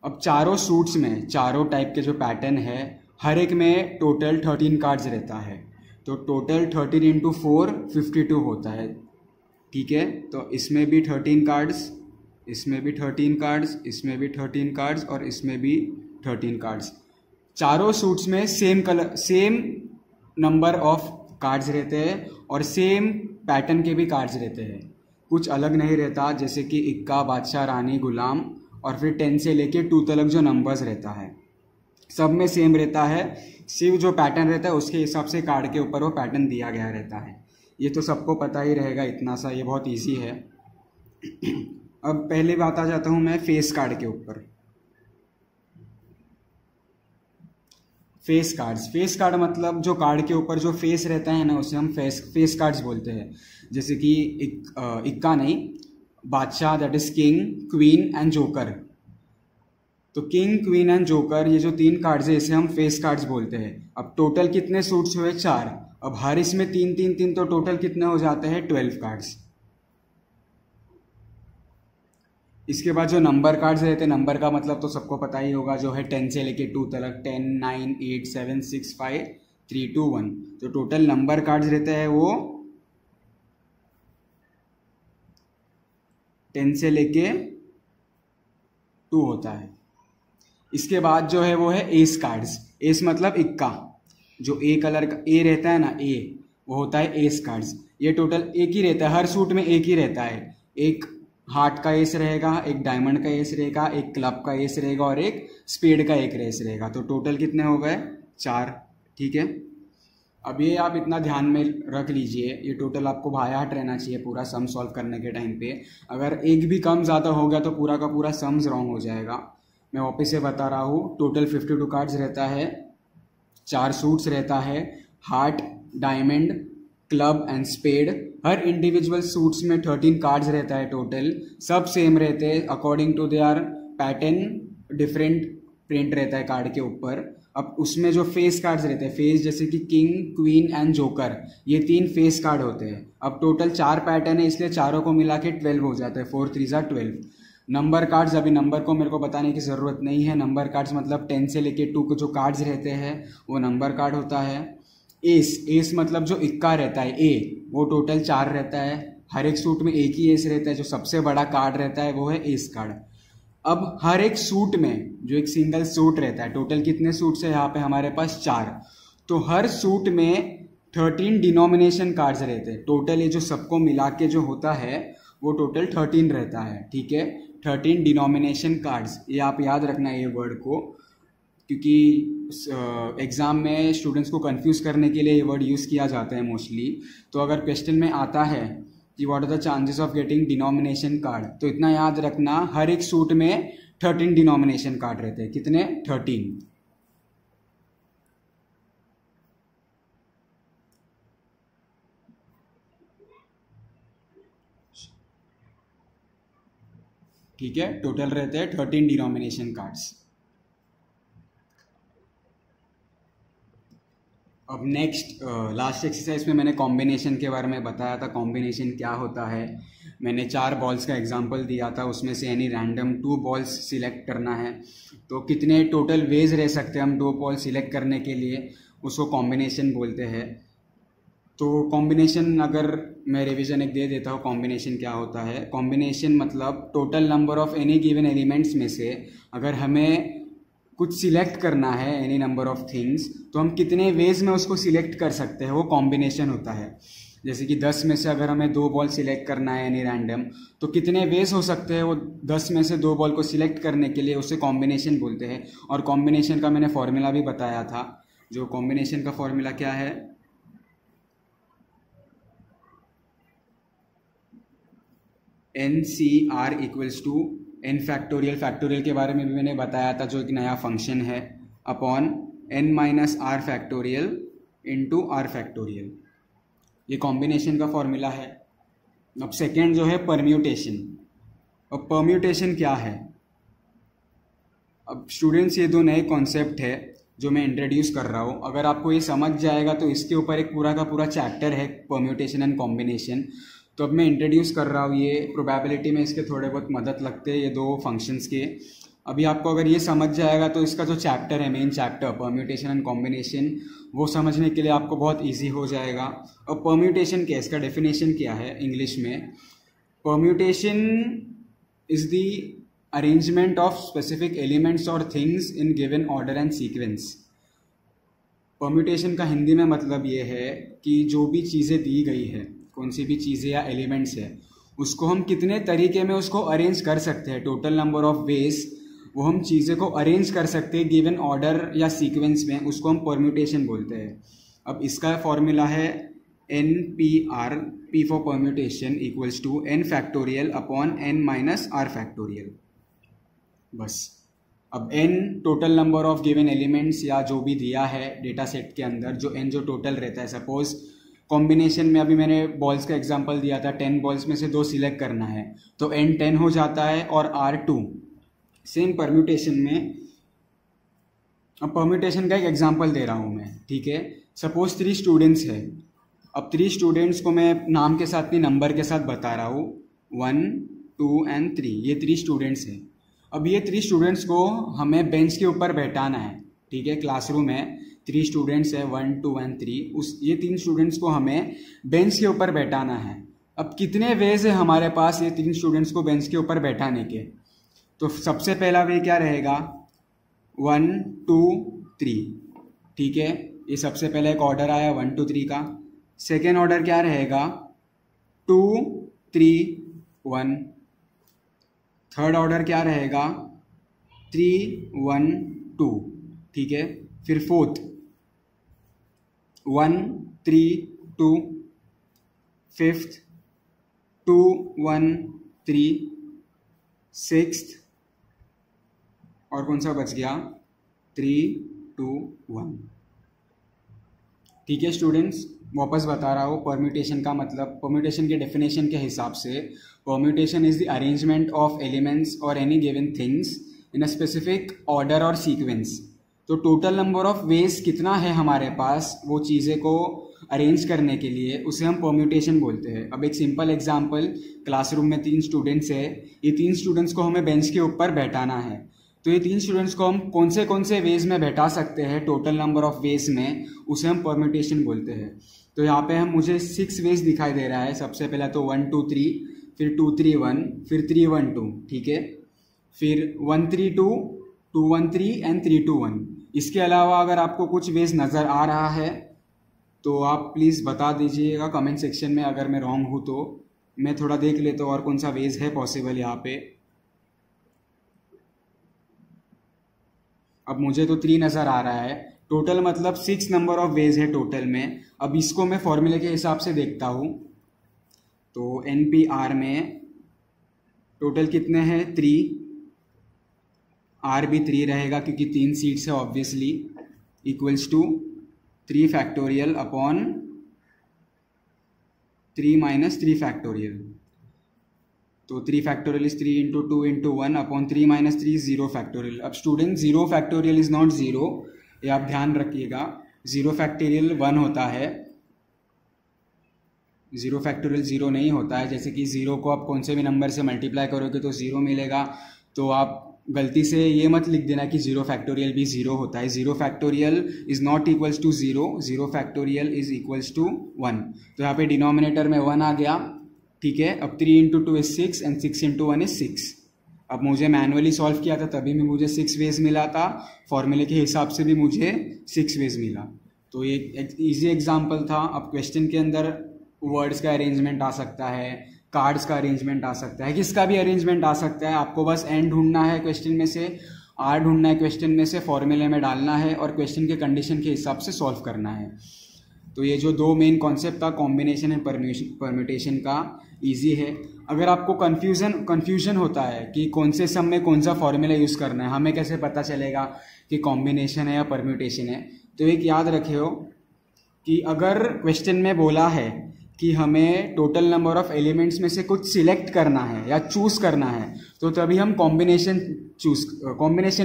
अब चारों सूट्स में चारों टाइप के जो पैटर्न है हर एक में टोटल 13 कार्ड्स रहता है, तो टोटल 13 इंटू 4 52 होता है। ठीक है, तो इसमें भी 13 कार्ड्स, इसमें भी 13 कार्ड्स, इसमें भी 13 कार्ड्स और इसमें भी 13 कार्ड्स। चारों सूट्स में सेम नंबर ऑफ कार्ड्स रहते हैं और सेम पैटर्न के भी कार्ड्स रहते हैं, कुछ अलग नहीं रहता। जैसे कि इक्का, बादशाह, रानी, गुलाम और फिर 10 से लेके 2 तक जो नंबर्स रहता है सब में सेम रहता है, सिर्फ जो पैटर्न रहता है उसके हिसाब से कार्ड के ऊपर वो पैटर्न दिया गया रहता है। ये तो सबको पता ही रहेगा, इतना सा, ये बहुत ईजी है। अब पहले बात आ जाता हूँ मैं फेस कार्ड के ऊपर। फेस कार्ड्स, फेस कार्ड मतलब जो कार्ड के ऊपर जो फेस रहता है ना उसे हम फेस कार्ड्स बोलते हैं। जैसे कि इक्का नहीं, बादशाह that is king, queen and joker. तो किंग, क्वीन एंड जोकर ये जो 3 कार्ड्स है इसे हम फेस कार्ड्स बोलते हैं। अब टोटल कितने सूट्स हुए? 4। अब हर इसमें 3 3 3, तो टोटल कितने हो जाते हैं? 12 कार्ड्स। इसके बाद जो नंबर कार्ड्स रहते हैं, नंबर का मतलब तो सबको पता ही होगा, जो है 10 से लेके 2 तक, 10 9 8 7 6 5 3 2 1। तो टोटल नंबर कार्ड्स रहते हैं वो 10 से लेके 2 होता है। इसके बाद जो है वो है एस कार्ड्स। एस मतलब इक्का, जो ए कलर का ए रहता है ना, ए, वो होता है एस कार्ड्स। ये टोटल एक ही रहता है, हर सूट में एक ही रहता है। एक हार्ट का एस रहेगा, एक डायमंड का एस रहेगा, एक क्लब का एस रहेगा और एक स्पेड का एक एस रहेगा। तो टोटल कितने हो गए? 4। ठीक है, अब ये आप इतना ध्यान में रख लीजिए, ये टोटल आपको बाय हार्ट रहना चाहिए पूरा सम सॉल्व करने के टाइम पे। अगर एक भी कम ज़्यादा हो गया तो पूरा का पूरा सम्स रॉन्ग हो जाएगा। मैं वापस से बता रहा हूँ, टोटल 52 कार्ड्स रहता है, 4 सूट्स रहता है, heart, diamond, club and spade. हर इंडिविजुअल सूट्स में 13 कार्ड्स रहता है टोटल, सब सेम रहते हैं according to their pattern, different print रहता है कार्ड के ऊपर। अब उसमें जो फेस कार्ड्स रहते हैं, फेस जैसे कि किंग, क्वीन एंड जोकर, ये 3 फेस कार्ड होते हैं। अब टोटल 4 पैटर्न है, इसलिए चारों को मिला के 12 हो जाता है, 4 3 12। नंबर कार्ड्स, अभी नंबर को मेरे को बताने की ज़रूरत नहीं है। नंबर कार्ड्स मतलब 10 से लेके 2 के जो कार्ड्स रहते हैं वो नंबर कार्ड होता है। एस, एस मतलब जो इक्का रहता है, ए, वो टोटल 4 रहता है, हर एक सूट में एक ही एस रहता है, जो सबसे बड़ा कार्ड रहता है वो है एस कार्ड। अब हर एक सूट में जो एक सिंगल सूट रहता है, टोटल कितने सूट्स है यहाँ पे हमारे पास? 4। तो हर सूट में 13 डिनोमिनेशन कार्ड्स रहते हैं। टोटल ये जो सबको मिला के जो होता है वो टोटल 13 रहता है। ठीक है, 13 डिनोमिनेशन कार्ड्स, ये आप याद रखना है ये वर्ड को, क्योंकि एग्ज़ाम में स्टूडेंट्स को कंफ्यूज करने के लिए ये वर्ड यूज़ किया जाता है मोस्टली। तो अगर क्वेश्चन में आता है कि what are the chances of getting denomination card, तो इतना याद रखना, हर एक सूट में 13 डिनोमिनेशन कार्ड रहते हैं। कितने? 13। ठीक है, टोटल रहते हैं 13 डिनोमिनेशन कार्ड्स। अब नेक्स्ट लास्ट एक्सरसाइज में मैंने कॉम्बिनेशन के बारे में बताया था, कॉम्बिनेशन क्या होता है। मैंने 4 बॉल्स का एग्जांपल दिया था, उसमें से एनी रैंडम 2 बॉल्स सिलेक्ट करना है। तो कितने टोटल वेज रह सकते हैं हम 2 बॉल सिलेक्ट करने के लिए, उसको कॉम्बिनेशन बोलते हैं। तो कॉम्बिनेशन अगर मैं रिवीजन एक दे देता हूँ, कॉम्बिनेशन क्या होता है। कॉम्बिनेशन मतलब total number of any given elements में से अगर हमें कुछ सिलेक्ट करना है, एनी नंबर ऑफ थिंग्स, तो हम कितने वेज में उसको सिलेक्ट कर सकते हैं, वो कॉम्बिनेशन होता है। जैसे कि 10 में से अगर हमें 2 बॉल सिलेक्ट करना है एनी रैंडम, तो कितने वेज हो सकते हैं वो 10 में से 2 बॉल को सिलेक्ट करने के लिए, उसे कॉम्बिनेशन बोलते हैं। और कॉम्बिनेशन का मैंने फॉर्मूला भी बताया था। जो कॉम्बिनेशन का फॉर्मूला क्या है? NCR equals to n factorial, factorial के बारे में भी मैंने बताया था, जो एक नया फंक्शन है, upon n minus r factorial into r factorial. ये कॉम्बिनेशन का फॉर्मूला है। अब सेकेंड जो है परम्यूटेशन। अब परम्यूटेशन क्या है? अब स्टूडेंट्स ये 2 नए कॉन्सेप्ट है जो मैं इंट्रोड्यूस कर रहा हूँ। अगर आपको ये समझ जाएगा तो इसके ऊपर एक पूरा का पूरा चैप्टर है, परम्यूटेशन एंड कॉम्बिनेशन। तो अब मैं इंट्रोड्यूस कर रहा हूँ, ये प्रोबेबिलिटी में इसके थोड़े बहुत मदद लगते हैं ये 2 फंक्शंस के। अभी आपको अगर ये समझ जाएगा तो इसका जो चैप्टर है, main chapter permutation and combination, वो समझने के लिए आपको बहुत इजी हो जाएगा। अब परम्यूटेशन क्या है, इसका डेफिनेशन क्या है इंग्लिश में? Permutation is the arrangement of specific elements or things in given order and sequence. Permutation का हिंदी में मतलब ये है कि जो भी चीज़ें दी गई है, कौन सी भी चीज़ें या एलिमेंट्स है, उसको हम कितने तरीके में उसको अरेंज कर सकते हैं, टोटल नंबर ऑफ वेज वो हम चीज़ें को अरेंज कर सकते हैं गिवन ऑर्डर या सीक्वेंस में, उसको हम परम्यूटेशन बोलते हैं। अब इसका फॉर्मूला है NPR, P for permutation equals to n factorial upon n minus r factorial. बस अब n total number of given elements या जो भी दिया है डेटा सेट के अंदर, जो n जो टोटल रहता है, सपोज कॉम्बिनेशन में अभी मैंने बॉल्स का एग्जांपल दिया था, 10 बॉल्स में से 2 सिलेक्ट करना है तो n 10 हो जाता है और r 2। सेम परम्यूटेशन में, अब परम्यूटेशन का एक एग्जांपल दे रहा हूँ मैं, ठीक है। सपोज 3 स्टूडेंट्स है। अब 3 स्टूडेंट्स को मैं नाम के साथ नहीं नंबर के साथ बता रहा हूँ, 1, 2 एंड 3, ये 3 स्टूडेंट्स हैं। अब ये 3 स्टूडेंट्स को हमें बेंच के ऊपर बैठाना है, ठीक है। क्लासरूम है, 3 स्टूडेंट्स है, 1, 2 एंड 3, ये 3 स्टूडेंट्स को हमें बेंच के ऊपर बैठाना है। अब कितने वेज है हमारे पास ये 3 स्टूडेंट्स को बेंच के ऊपर बैठाने के? तो सबसे पहला वे क्या रहेगा, 1, 2, 3, ठीक है। ये सबसे पहले एक ऑर्डर आया 1, 2, 3 का। सेकेंड ऑर्डर क्या रहेगा, 2, 3, 1। थर्ड ऑर्डर क्या रहेगा, 3, 1, 2, ठीक है। फिर फोर्थ 1, 3, 2, फिफ्थ 2, 1, 3, सिक्स्थ और कौन सा बच गया, 3, 2, 1, ठीक है। स्टूडेंट्स वापस बता रहा हूँ, परम्यूटेशन का मतलब, परम्यूटेशन के डेफिनेशन के हिसाब से permutation is the arrangement of elements or any given things in a specific order or sequence. तो टोटल नंबर ऑफ वेज कितना है हमारे पास वो चीज़ें को अरेंज करने के लिए, उसे हम परम्यूटेशन बोलते हैं। अब एक सिंपल एग्जांपल, क्लासरूम में 3 स्टूडेंट्स है, ये 3 स्टूडेंट्स को हमें बेंच के ऊपर बैठाना है। तो ये 3 स्टूडेंट्स को हम कौन से वेज में बैठा सकते हैं, टोटल नंबर ऑफ वेज में, उसे हम परम्यूटेशन बोलते हैं। तो यहाँ पे मुझे 6 वेज दिखाई दे रहा है। सबसे पहला तो 1, 2, 3, फिर 2, 3, 1, फिर 3, 1, 2, ठीक है। फिर 1, 3, 2, 2, 1, 3 एंड 3, 2, 1। इसके अलावा अगर आपको कुछ वेज नज़र आ रहा है तो आप प्लीज़ बता दीजिएगा कमेंट सेक्शन में। अगर मैं रॉन्ग हूँ तो मैं थोड़ा देख लेता हूँ और कौन सा वेज है पॉसिबल यहाँ पे। अब मुझे तो 3 नज़र आ रहा है, टोटल मतलब 6 नंबर ऑफ वेज है टोटल में। अब इसको मैं फॉर्मूले के हिसाब से देखता हूँ तो NPR में टोटल कितने हैं, 3, R भी 3 रहेगा क्योंकि 3 सीट्स है obviously, equals to 3 factorial upon 3 minus 3 factorial. तो 3 factorial is 3 into 2 into 1 upon 3 minus 3 0 factorial. अब स्टूडेंट 0 फैक्टोरियल इज नॉट 0, ये आप ध्यान रखिएगा। 0 फैक्टोरियल 1 होता है, 0 फैक्टोरियल 0 नहीं होता है। जैसे कि 0 को आप कौन से भी नंबर से मल्टीप्लाई करोगे तो 0 मिलेगा, तो आप गलती से ये मत लिख देना कि 0 फैक्टोरियल भी 0 होता है। 0 factorial is not equals to 0, 0 factorial is equals to 1। तो यहाँ पे डिनोमिनेटर में 1 आ गया, ठीक है। अब 3 into 2 is 6 and 6 into 1 is 6। अब मुझे मैनुअली सॉल्व किया था तभी में मुझे 6 वेज मिला था, फॉर्मूले के हिसाब से भी मुझे 6 वेज मिला। तो ये एक ईजी एग्जाम्पल था। अब क्वेश्चन के अंदर वर्ड्स का अरेंजमेंट आ सकता है, कार्ड्स का अरेंजमेंट आ सकता है, किसका भी अरेंजमेंट आ सकता है। आपको बस एन ढूंढना है क्वेश्चन में से, आर ढूंढना है क्वेश्चन में से, फॉर्मूले में डालना है और क्वेश्चन के कंडीशन के हिसाब से सॉल्व करना है। तो ये जो 2 मेन कॉन्सेप्ट था कॉम्बिनेशन एंड परम्यूटेशन का, इजी है। अगर आपको कन्फ्यूजन होता है कि कौन से सम में कौन सा फॉर्मूला यूज़ करना है, हमें कैसे पता चलेगा कि कॉम्बिनेशन है या परम्यूटेशन है, तो एक याद रखियो कि अगर क्वेश्चन में बोला है कि हमें टोटल नंबर ऑफ एलिमेंट्स में से कुछ सिलेक्ट करना है या चूज़ करना है, तो तभी हम कॉम्बिनेशन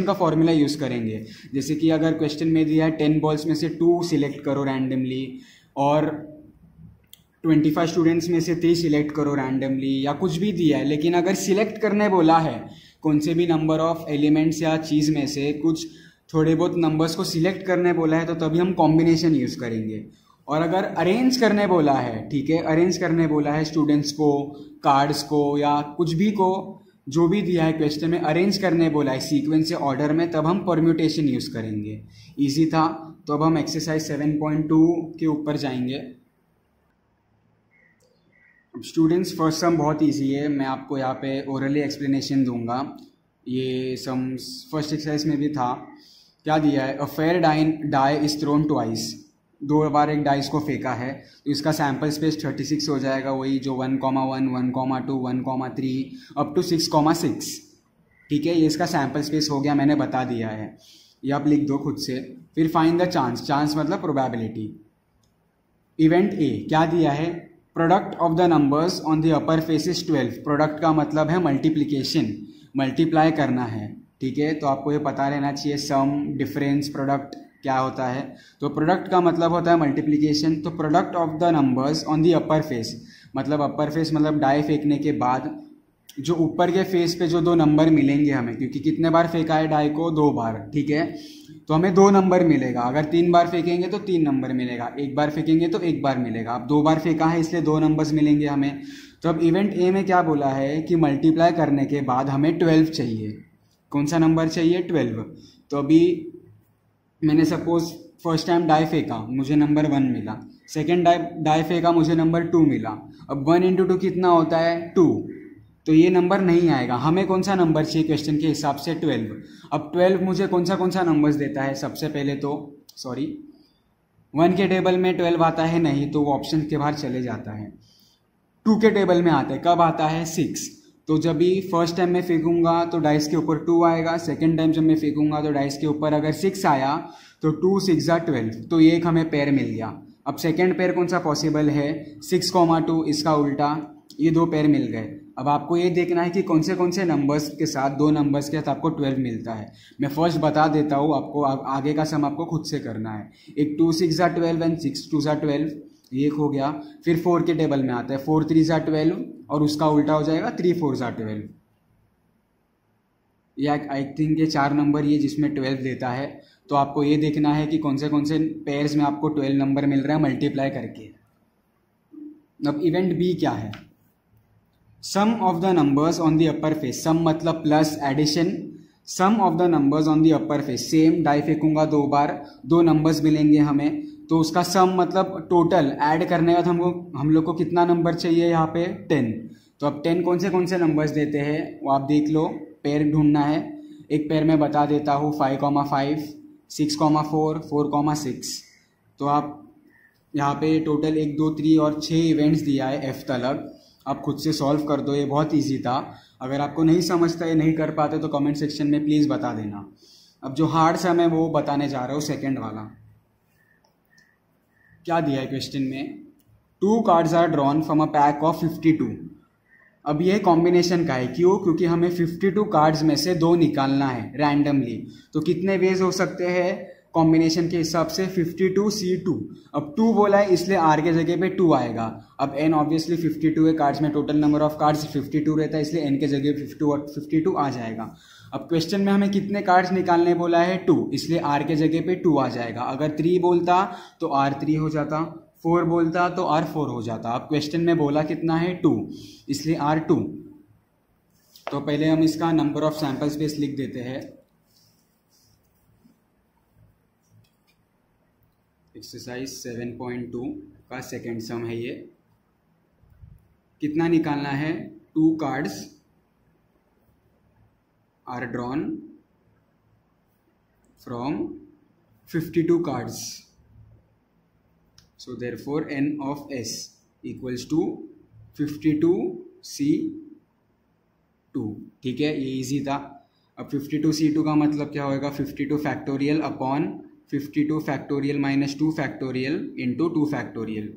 का फॉर्मूला यूज़ करेंगे। जैसे कि अगर क्वेश्चन में दिया है 10 बॉल्स में से 2 सिलेक्ट करो रैंडमली और 25 स्टूडेंट्स में से 3 सिलेक्ट करो रैंडमली, या कुछ भी दिया है, लेकिन अगर सिलेक्ट करने बोला है कौन से भी नंबर ऑफ एलिमेंट्स या चीज़ में से कुछ थोड़े बहुत नंबर्स को सिलेक्ट करने बोला है तो तभी हम कॉम्बिनेशन यूज़ करेंगे। और अगर अरेंज करने बोला है, ठीक है, अरेंज करने बोला है स्टूडेंट्स को, कार्ड्स को या कुछ भी को, जो भी दिया है क्वेश्चन में अरेंज करने बोला है सीक्वेंस या ऑर्डर में, तब हम परम्यूटेशन यूज़ करेंगे। इजी था। तो अब हम एक्सरसाइज 7.2 के ऊपर जाएंगे। अब स्टूडेंट्स फर्स्ट सम बहुत इजी है, मैं आपको यहाँ पे ओरली एक्सप्लेनेशन दूंगा। ये सम फर्स्ट एक्सरसाइज में भी था। क्या दिया है? A fair die is thrown twice, 2 बार एक डाइस को फेंका है, तो इसका सैम्पल स्पेस 36 हो जाएगा, वही जो 1,1, 1,2, 1,3 अप टू 6,6। ठीक है, ये इसका सैम्पल स्पेस हो गया, मैंने बता दिया है, ये आप लिख दो खुद से। फिर फाइंड द चांस, चांस मतलब प्रोबेबिलिटी। इवेंट ए क्या दिया है? Product of the numbers on the upper face is 12। Product का मतलब है मल्टीप्लीकेशन, मल्टीप्लाई करना है। ठीक है, तो आपको ये पता रहना चाहिए सम, डिफरेंस, प्रोडक्ट क्या होता है। तो प्रोडक्ट का मतलब होता है मल्टीप्लिकेशन। तो product of the numbers on the upper face, मतलब अपर फेस मतलब डाई फेंकने के बाद जो ऊपर के फेस पे जो 2 नंबर मिलेंगे हमें, क्योंकि कितने बार फेंका है डाई को? 2 बार। ठीक है, तो हमें 2 नंबर मिलेगा। अगर 3 बार फेंकेंगे तो 3 नंबर मिलेगा, 1 बार फेंकेंगे तो 1 बार मिलेगा। अब 2 बार फेंका है इसलिए 2 नंबर्स मिलेंगे हमें। तो अब इवेंट ए में क्या बोला है कि मल्टीप्लाई करने के बाद हमें 12 चाहिए। कौन सा नंबर चाहिए? 12। तो अभी मैंने सपोज फर्स्ट टाइम डाई फेंका, मुझे नंबर 1 मिला। सेकेंड डाई फेंका, मुझे नंबर 2 मिला। अब 1 × 2 कितना होता है? 2। तो ये नंबर नहीं आएगा। हमें कौन सा नंबर चाहिए क्वेश्चन के हिसाब से? 12। अब 12 मुझे कौन सा नंबर्स देता है? सबसे पहले तो 1 के टेबल में 12 आता है नहीं, तो वो ऑप्शन के बाहर चले जाता है। 2 के टेबल में आता है, कब आता है? 6। तो जब भी फर्स्ट टाइम मैं फेंकूंगा तो डाइस के ऊपर 2 आएगा, सेकेंड टाइम जब मैं फेंकूंगा तो डाइस के ऊपर अगर 6 आया तो 2 6 12, तो ये एक हमें पेयर मिल गया। अब सेकेंड पेयर कौन सा पॉसिबल है? 6,2, इसका उल्टा, ये 2 पेयर मिल गए। अब आपको ये देखना है कि कौन से नंबर्स के साथ, 2 नंबर्स के साथ आपको 12 मिलता है। मैं फर्स्ट बता देता हूँ आपको, आगे का सम आपको खुद से करना है। एक 2 6 12 एंड 6 2 12, ये हो गया। फिर 4 के टेबल में आता है, 4 3 12 और उसका उल्टा हो जाएगा 3 4 12। या आई थिंक ये 4 नंबर ये जिसमें 12 देता है। तो आपको ये देखना है कि कौन से पेयर्स में आपको 12 नंबर मिल रहा है मल्टीप्लाई करके। अब इवेंट बी क्या है? Sum of the numbers on the upper face, sum मतलब plus, addition. Sum of the numbers on the upper face, same die फेंकूंगा 2 बार, 2 नंबर्स मिलेंगे हमें, तो उसका सम मतलब टोटल ऐड करने का हम लोग को कितना नंबर चाहिए यहाँ पे? 10। तो अब 10 कौन से नंबर्स देते हैं वो आप देख लो, पेयर ढूंढना है। एक पेयर में बता देता हूँ, 5,5, 6,4, 4,6। तो आप यहाँ पे टोटल 1 2 3 और 6 इवेंट्स दिया है एफ तक। आप खुद से सॉल्व कर दो, ये बहुत ईजी था। अगर आपको नहीं समझता है, नहीं कर पाते तो कमेंट सेक्शन में प्लीज़ बता देना। अब जो हार्ड सम है वो बताने जा रहा हूँ, सेकेंड वाला। क्या दिया है क्वेश्चन में? 2 cards are drawn from a pack of 52। अब ये कॉम्बिनेशन का है, क्यों? क्योंकि हमें 52 कार्ड्स में से 2 निकालना है रैंडमली। तो कितने वेज हो सकते हैं कॉम्बिनेशन के हिसाब से? 52C2। अब 2 बोला है इसलिए R के जगह पे 2 आएगा। अब N ऑब्वियसली 52 है, कार्ड्स में टोटल नंबर ऑफ कार्ड्स 52 रहता है, इसलिए N के जगह 52 आ जाएगा। अब क्वेश्चन में हमें कितने कार्ड्स निकालने बोला है? 2, इसलिए R के जगह पे 2 आ जाएगा। अगर 3 बोलता तो R3 हो जाता, 4 बोलता तो R4 हो जाता। अब क्वेश्चन में बोला कितना है? 2, इसलिए R2। तो पहले हम इसका नंबर ऑफ सैंपल स्पेस लिख देते हैं। एक्सरसाइज 7.2 का सेकेंड सम है ये। कितना निकालना है? 2 cards are drawn from 52 cards, so therefore n of s equals to 52C2। ठीक है, ये इजी था। अब 52C2 का मतलब क्या होएगा? 52 factorial upon 52 factorial minus 2 factorial into 2 factorial.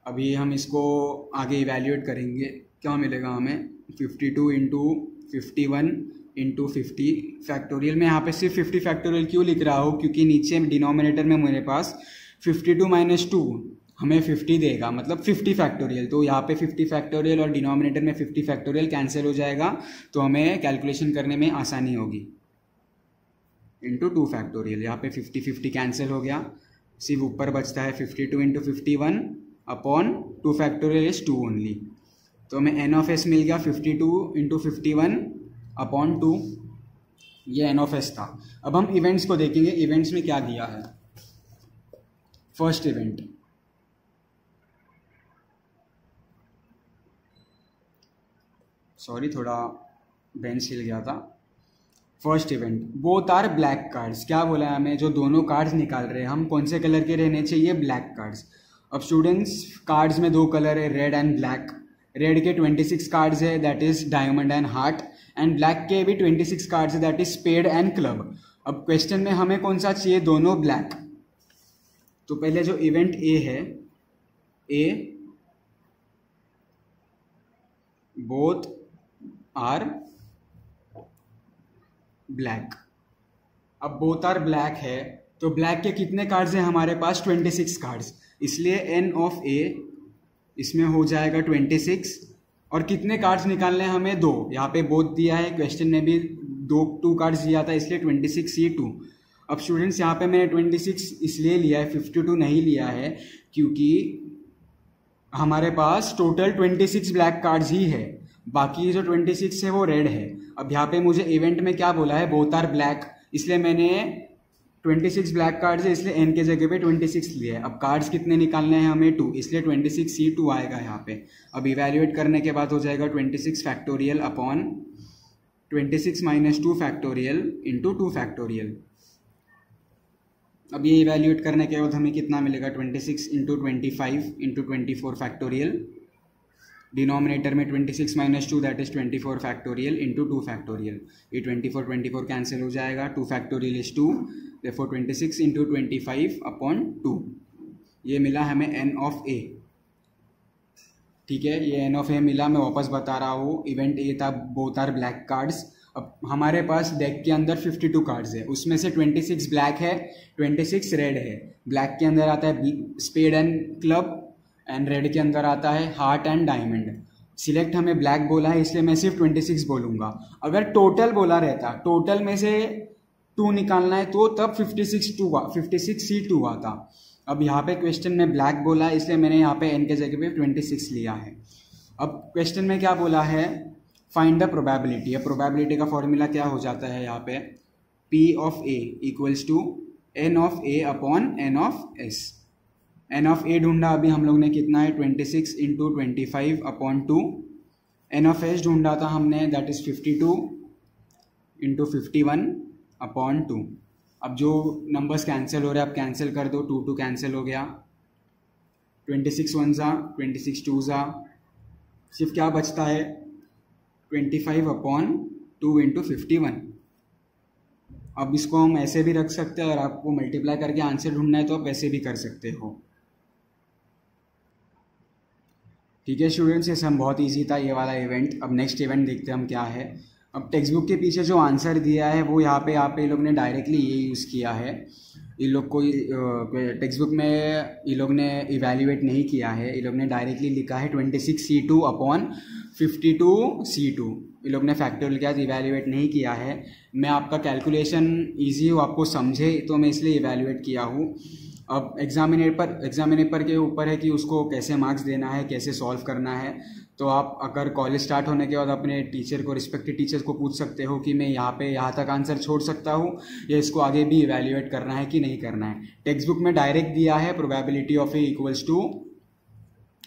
अभी हम इसको आगे इवेल्यूएट करेंगे, क्या मिलेगा हमें? 52 इंटू 51 इंटू 50 फैक्टोरियल। मैं यहाँ पे सिर्फ 50 फैक्टोरियल क्यों लिख रहा हूँ? क्योंकि नीचे डिनोमिनेटर में मेरे पास 52 माइनस 2 हमें 50 देगा, मतलब 50 फैक्टोरियल। तो यहाँ पे 50 फैक्टोरियल और डिनोमिनेटर में 50 फैक्टोरियल कैंसिल हो जाएगा, तो हमें कैलकुलेशन करने में आसानी होगी। इंटू 2 फैक्टोरियल, यहाँ पे 50 कैंसिल हो गया, सिर्फ ऊपर बचता है 52 into 51 upon 2 factorial is 2 only. तो हमें एन ऑफ एस मिल गया 52 इंटू 51 अपॉन 2, ये एन ऑफ एस था। अब हम इवेंट्स को देखेंगे, इवेंट्स में क्या दिया है। फर्स्ट इवेंट, सॉरी थोड़ा बेंच हिल गया था। First event, both are black cards. क्या बोला है हमें, जो दोनों कार्ड्स निकाल रहे हैं हम कौन से कलर के रहने चाहिए, ब्लैक कार्ड्स। अब स्टूडेंट्स कार्ड्स में दो कलर है, रेड एंड ब्लैक। रेड के 26 कार्ड्स है, that is diamond and heart, and black के भी 26 कार्ड्स है, that is spade and club. अब क्वेश्चन में हमें कौन सा चाहिए, दोनों ब्लैक। तो पहले जो इवेंट ए है, ए बोथ आर ब्लैक। अब बोथ आर ब्लैक है, तो ब्लैक के कितने कार्ड्स हैं हमारे पास, 26 कार्ड्स, इसलिए एन ऑफ ए इसमें हो जाएगा 26। और कितने कार्ड्स निकालने हैं हमें, दो। यहाँ पे बोथ दिया है, क्वेश्चन में भी टू कार्ड्स दिया था, इसलिए 26C2। अब स्टूडेंट्स यहाँ पे मैंने 26 इसलिए लिया है, 52 नहीं लिया है, क्योंकि हमारे पास टोटल 26 ब्लैक कार्ड्स ही है, बाकी जो 26 है वो रेड है। अब यहाँ पे मुझे इवेंट में क्या बोला है, बोथ आर ब्लैक, इसलिए मैंने 26 ब्लैक कार्ड्स है, इसलिए एन के जगह पे 26 लिए। अब कार्ड्स कितने निकालने हैं हमें, 2, इसलिए 26C2 आएगा यहाँ पे। अब इवेल्युएट करने के बाद हो जाएगा 26 factorial upon 26 minus 2 factorial into 2 factorial. अब ये इवेल्युएट करने के बाद हमें कितना मिलेगा, 26 इंटू 25 इंटू 24 फैक्टोरियल। डिनोमिनेटर में 26 minus 2 that is 24 factorial into 2 factorial. ये 24 कैंसिल हो जाएगा, 2 factorial is 2, therefore 26 into 25 upon 2। ये मिला हमें एन ऑफ ए। ठीक है, ये एन ऑफ ए मिला। मैं वापस बता रहा हूँ, इवेंट ए था बोथ आर ब्लैक कार्ड्स। अब हमारे पास डेक के अंदर 52 कार्ड्स है, उसमें से 26 ब्लैक है, 26 रेड है। ब्लैक के अंदर आता है spade and club, and red के अंदर आता है हार्ट एंड डायमंड। सिलेक्ट हमें ब्लैक बोला है, इसलिए मैं सिर्फ 26 बोलूँगा। अगर टोटल बोला रहता, टोटल में से 2 निकालना है, तो तब 56C2 आता। अब यहाँ पे क्वेश्चन में ब्लैक बोला है, इसलिए मैंने यहाँ पे एन के जगह पे 26 लिया है। अब क्वेश्चन में क्या बोला है, फाइंड द प्रोबेबिलिटी। अब प्रोबेबिलिटी का फॉर्मूला क्या हो जाता है यहाँ पे, P of A equals to N of A upon N of S। N of A ढूंढा अभी हम लोग ने, कितना है 26 into 25 upon 2। N of S ढूंढा था हमने, दैट इज 52 इंटू 51 अपॉन 2। अब जो नंबर्स कैंसिल हो रहे हैं, आप कैंसिल कर दो, 2 कैंसिल हो गया, 26 1 जा, 26 2 जा, सिर्फ क्या बचता है 25 अपॉन 2 इंटू 51। अब इसको हम ऐसे भी रख सकते हैं, और आपको मल्टीप्लाई करके आंसर ढूंढना है तो आप वैसे भी कर सकते हो। ठीक है स्टूडेंट्स, ये सब बहुत इजी था ये वाला इवेंट। अब नेक्स्ट इवेंट देखते हैं हम क्या है। अब टेक्स्ट बुक के पीछे जो आंसर दिया है वो यहाँ पे ये लोग ने डायरेक्टली ये यूज़ किया है। ये लोग को टेक्स्ट बुक में ये लोग ने इवेल्युएट नहीं किया है, ये लोग ने डायरेक्टली लिखा है 26C2 अपॉन 52C2। ये लोग ने फैक्टोरियल के साथ इवेल्युएट नहीं किया है। मैं आपका कैलकुलेशन ईजी हो, आपको समझे, तो मैं इसलिए इवेल्युएट किया हूँ। अब एग्जामिनेटर के ऊपर है कि उसको कैसे मार्क्स देना है, कैसे सॉल्व करना है। तो आप अगर कॉलेज स्टार्ट होने के बाद अपने टीचर को, रिस्पेक्टिव टीचर को पूछ सकते हो कि मैं यहाँ तक आंसर छोड़ सकता हूँ, या इसको आगे भी इवेल्युएट करना है कि नहीं करना है। टेक्स्ट बुक में डायरेक्ट दिया है probability of A equals to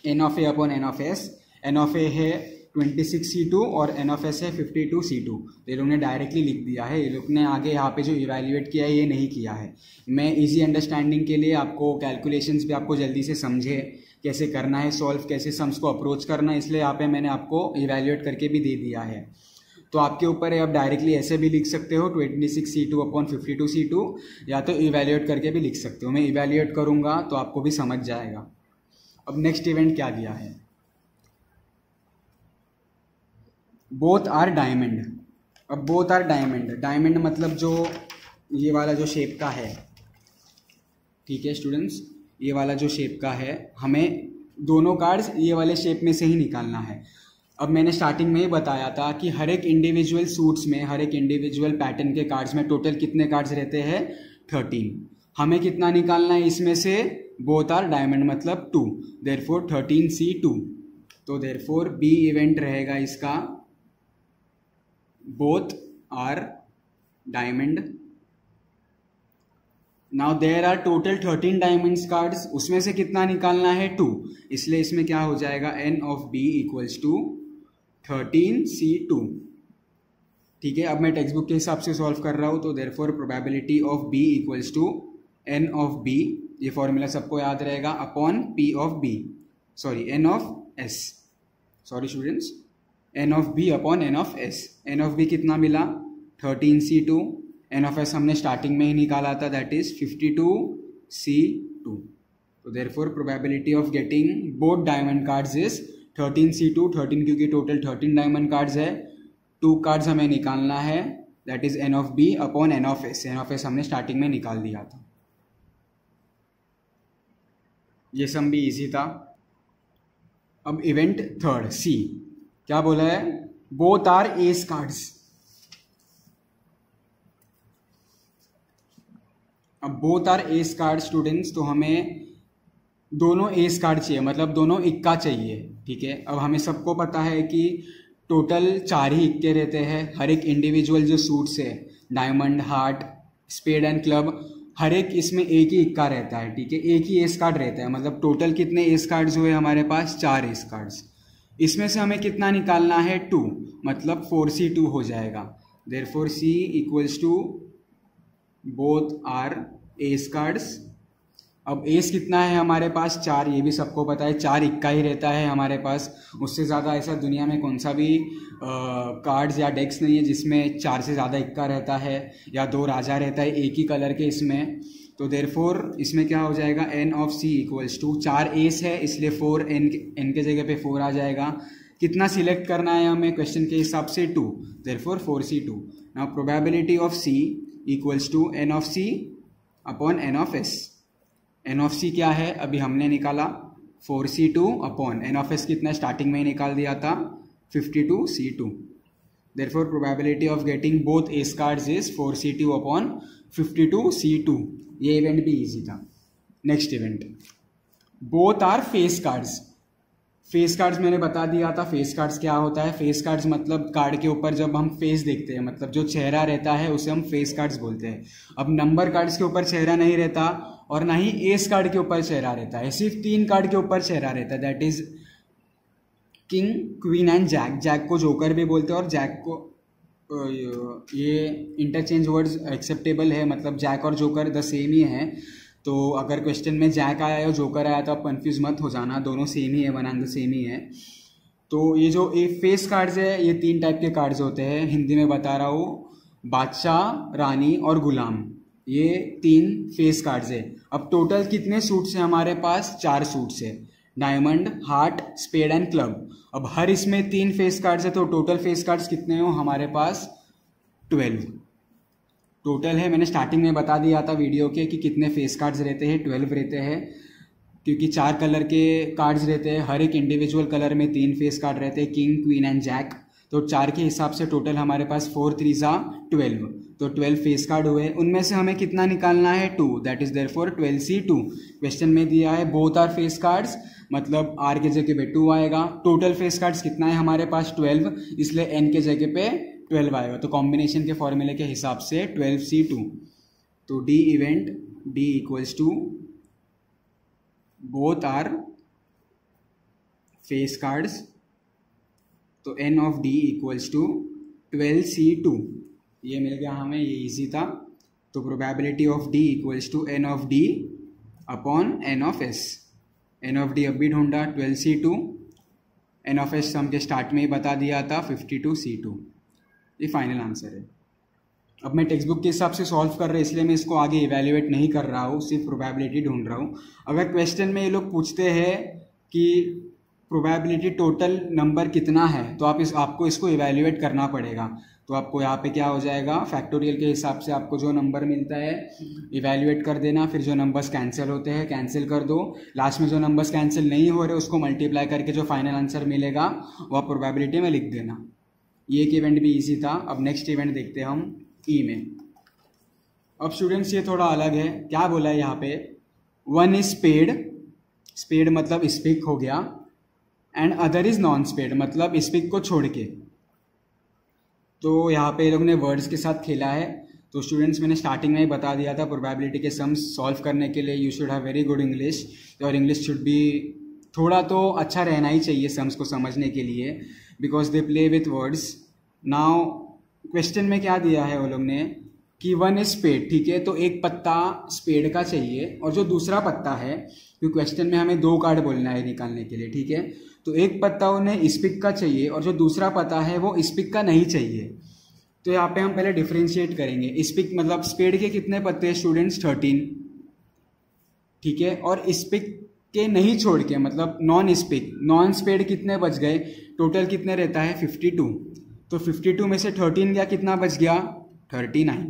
N of A upon N of S. N of A है 26C2 और एन ऑफ एस है 52C2। तो ये लोग ने डायरेक्टली लिख दिया है। ये लोग ने आगे यहाँ पे जो इवेल्युएट किया है ये नहीं किया है। मैं इजी अंडरस्टैंडिंग के लिए आपको कैलकुलेशंस भी आपको जल्दी से समझे कैसे करना है सॉल्व, कैसे सम्स को अप्रोच करना है, इसलिए यहाँ पे मैंने आपको इवेल्युएट करके भी दे दिया है। तो आपके ऊपर है, आप डायरेक्टली ऐसे भी लिख सकते हो 26C2 अपॉन 52C2, या तो इवेल्युएट करके भी लिख सकते हो। मैं इवेल्युएट करूँगा तो आपको भी समझ जाएगा। अब नेक्स्ट इवेंट क्या दिया है, बोथ आर डायमंड। अब बोथ आर डायमंड मतलब जो ये वाला जो शेप का है, ठीक है स्टूडेंट्स, ये वाला जो शेप का है, हमें दोनों कार्ड्स ये वाले शेप में से ही निकालना है। अब मैंने स्टार्टिंग में ही बताया था कि हर एक इंडिविजुअल सूट्स में, हर एक इंडिविजुअल पैटर्न के कार्ड्स में टोटल कितने कार्ड्स रहते हैं? 13। हमें कितना निकालना है इसमें से? बोथ आर डायमंड मतलब 2, देयरफॉर 13C2। तो देयरफॉर बी इवेंट रहेगा इसका both are diamond. Now there are total 13 diamonds cards, उसमें से कितना निकालना है? 2, इसलिए इसमें क्या हो जाएगा? n of b equals to 13C2। ठीक है, अब मैं टेक्स्ट बुक के हिसाब से सॉल्व कर रहा हूँ, तो therefore probability of b equals to n of b, ये फॉर्मूला सबको याद रहेगा, upon p of b, sorry n of s, sorry students, n of b upon n of s। n of b कितना मिला? 13C2, n ऑफ s हमने starting में ही निकाला था, दैट इज 52C2। तो therefore probability of getting both diamond cards is 13C2, 13 क्योंकि total 13 diamond cards है, 2 कार्ड्स हमें निकालना है, that is n of b upon n of s। n of s हमने स्टार्टिंग में निकाल दिया था। ये सम भी इजी था। अब इवेंट थर्ड C, क्या बोला है? Both are ace cards. अब both are ace card students, तो हमें दोनों एस कार्ड चाहिए, मतलब दोनों इक्का चाहिए। ठीक है, अब हमें सबको पता है कि टोटल 4 ही इक्के रहते हैं। हर एक इंडिविजुअल जो सूट्स है, diamond, heart, spade and club, हर एक इसमें एक ही इक्का रहता है। ठीक है, एक ही एस कार्ड रहता है, मतलब टोटल कितने एस कार्ड्स हुए हमारे पास? 4 एस कार्ड्स। इसमें से हमें कितना निकालना है? 2, मतलब 4C2 हो जाएगा। Therefore C equals to both are ace cards. अब एस कितना है हमारे पास? 4, ये भी सबको पता है, 4 इक्का ही रहता है हमारे पास। उससे ज़्यादा ऐसा दुनिया में कौन सा भी कार्ड्स या डेक्स नहीं है जिसमें 4 से ज़्यादा इक्का रहता है, या 2 राजा रहता है एक ही कलर के इसमें। तो देयरफॉर इसमें क्या हो जाएगा? n of c equals to 4 ace है, इसलिए 4 n के जगह पे 4 आ जाएगा। कितना सिलेक्ट करना है हमें क्वेश्चन के हिसाब से? 2, therefore 4C2। Now probability of c equals to n of c upon n of s। n of c क्या है? अभी हमने निकाला 4C2 upon n of s कितना स्टार्टिंग में ही निकाल दिया था, 52C2। Therefore probability of getting both ace cards is 4C2 upon 52C2। ये इवेंट भी इजी था। Next event, both are face cards. Face cards मैंने बता दिया था, फेस कार्ड्स क्या होता है? फेस कार्ड्स मतलब कार्ड के ऊपर जब हम फेस देखते हैं, मतलब जो चेहरा रहता है उसे हम फेस कार्ड्स बोलते हैं। अब नंबर कार्ड्स के ऊपर चेहरा नहीं रहता और ना ही एस कार्ड के ऊपर चेहरा रहता है, सिर्फ 3 कार्ड के ऊपर चेहरा रहता है, that is king, queen and jack. Jack को जोकर भी बोलते हैं और जैक को ये इंटरचेंज वर्ड्स एक्सेप्टेबल है, मतलब जैक और जोकर द सेम ही है। तो अगर क्वेश्चन में जैक आया या जोकर आया तो आप कंफ्यूज मत हो जाना, दोनों सेम ही है, वन एंड द सेम ही है। तो ये जो फेस कार्ड्स है, ये 3 टाइप के कार्ड्स होते हैं, हिंदी में बता रहा हूँ, बादशाह, रानी और गुलाम, ये 3 फेस कार्ड्स है। अब टोटल कितने सूट्स हैं हमारे पास? 4 सूट्स है, diamond, heart, spade and club. अब हर इसमें 3 फेस कार्ड्स है, तो टोटल फेस कार्ड्स कितने हो हमारे पास? 12 टोटल है। मैंने स्टार्टिंग में बता दिया था वीडियो के कि कितने फेस कार्ड्स रहते हैं, 12 रहते हैं, क्योंकि 4 कलर के कार्ड्स रहते हैं, हर एक इंडिविजुअल कलर में 3 फेस कार्ड रहते हैं, किंग, क्वीन एंड जैक। तो 4 के हिसाब से टोटल हमारे पास 4 3 12, तो 12 फेस कार्ड हुए। उनमें से हमें कितना निकालना है? 2, that is therefore 12C2। Question में दिया है बोथ आर फेस कार्ड्स, मतलब आर के जगह पे 2 आएगा। टोटल फेस कार्ड्स कितना है हमारे पास? 12, इसलिए एन के जगह पे 12 आएगा। तो कॉम्बिनेशन के फॉर्मूले के हिसाब से 12C2। तो D event D equals to both are face cards, तो N of D equals to 12C2। ये मिल गया हमें, ये इजी था। तो probability of D equals to N of D upon N of S. N of D अब भी ढूंढा 12C2, एन ऑफ एस हम के स्टार्ट में ही बता दिया था 52C2। ये फाइनल आंसर है। अब मैं टेक्स्ट बुक के हिसाब से सॉल्व कर रहा हूँ, इसलिए मैं इसको आगे इवैल्यूएट नहीं कर रहा हूँ, सिर्फ प्रोबेबिलिटी ढूंढ रहा हूँ। अगर क्वेश्चन में ये लोग पूछते हैं कि प्रोबेबिलिटी टोटल नंबर कितना है, तो आपको इसको इवैल्यूएट करना पड़ेगा। तो आपको यहाँ पे क्या हो जाएगा, फैक्टोरियल के हिसाब से आपको जो नंबर मिलता है इवैल्यूएट कर देना, फिर जो नंबर्स कैंसिल होते हैं कैंसिल कर दो, लास्ट में जो नंबर्स कैंसिल नहीं हो रहे उसको मल्टीप्लाई करके जो फाइनल आंसर मिलेगा वह प्रोबेबिलिटी में लिख देना। ये एक इवेंट भी ईजी था। अब नेक्स्ट इवेंट देखते हैं हम ई में। अब स्टूडेंट्स ये थोड़ा अलग है, क्या बोला है यहाँ पे, वन इज पेड, स्पेड मतलब स्पिक हो गया, and other is non spade मतलब स्पिक को छोड़ के। तो यहाँ पे लोग ने वर्ड्स के साथ खेला है। तो स्टूडेंट्स मैंने स्टार्टिंग में ही बता दिया था, प्रोबेबिलिटी के सम्स सॉल्व करने के लिए you should have very good English, और इंग्लिश शुड बी थोड़ा तो अच्छा रहना ही चाहिए सम्स को समझने के लिए, because they play with words. Now question में क्या दिया है वो लोग ने कि वन इज स्पेड, ठीक है, तो एक पत्ता स्पेड का चाहिए, और जो दूसरा पत्ता है, क्योंकि क्वेश्चन में हमें 2 कार्ड बोलना है निकालने के लिए, ठीक है, तो एक पत्ता उन्हें स्पिक का चाहिए और जो दूसरा पत्ता है वो स्पिक का नहीं चाहिए। तो यहाँ पे हम पहले डिफरेंशिएट करेंगे। स्पिक मतलब स्पेड के कितने पत्ते हैं स्टूडेंट्स, 13, ठीक है, और स्पिक के नहीं छोड़ के मतलब नॉन स्पिक, नॉन स्पेड कितने बच गए, टोटल कितने रहता है 52, तो 52 में से 13 गया, कितना बच गया 39।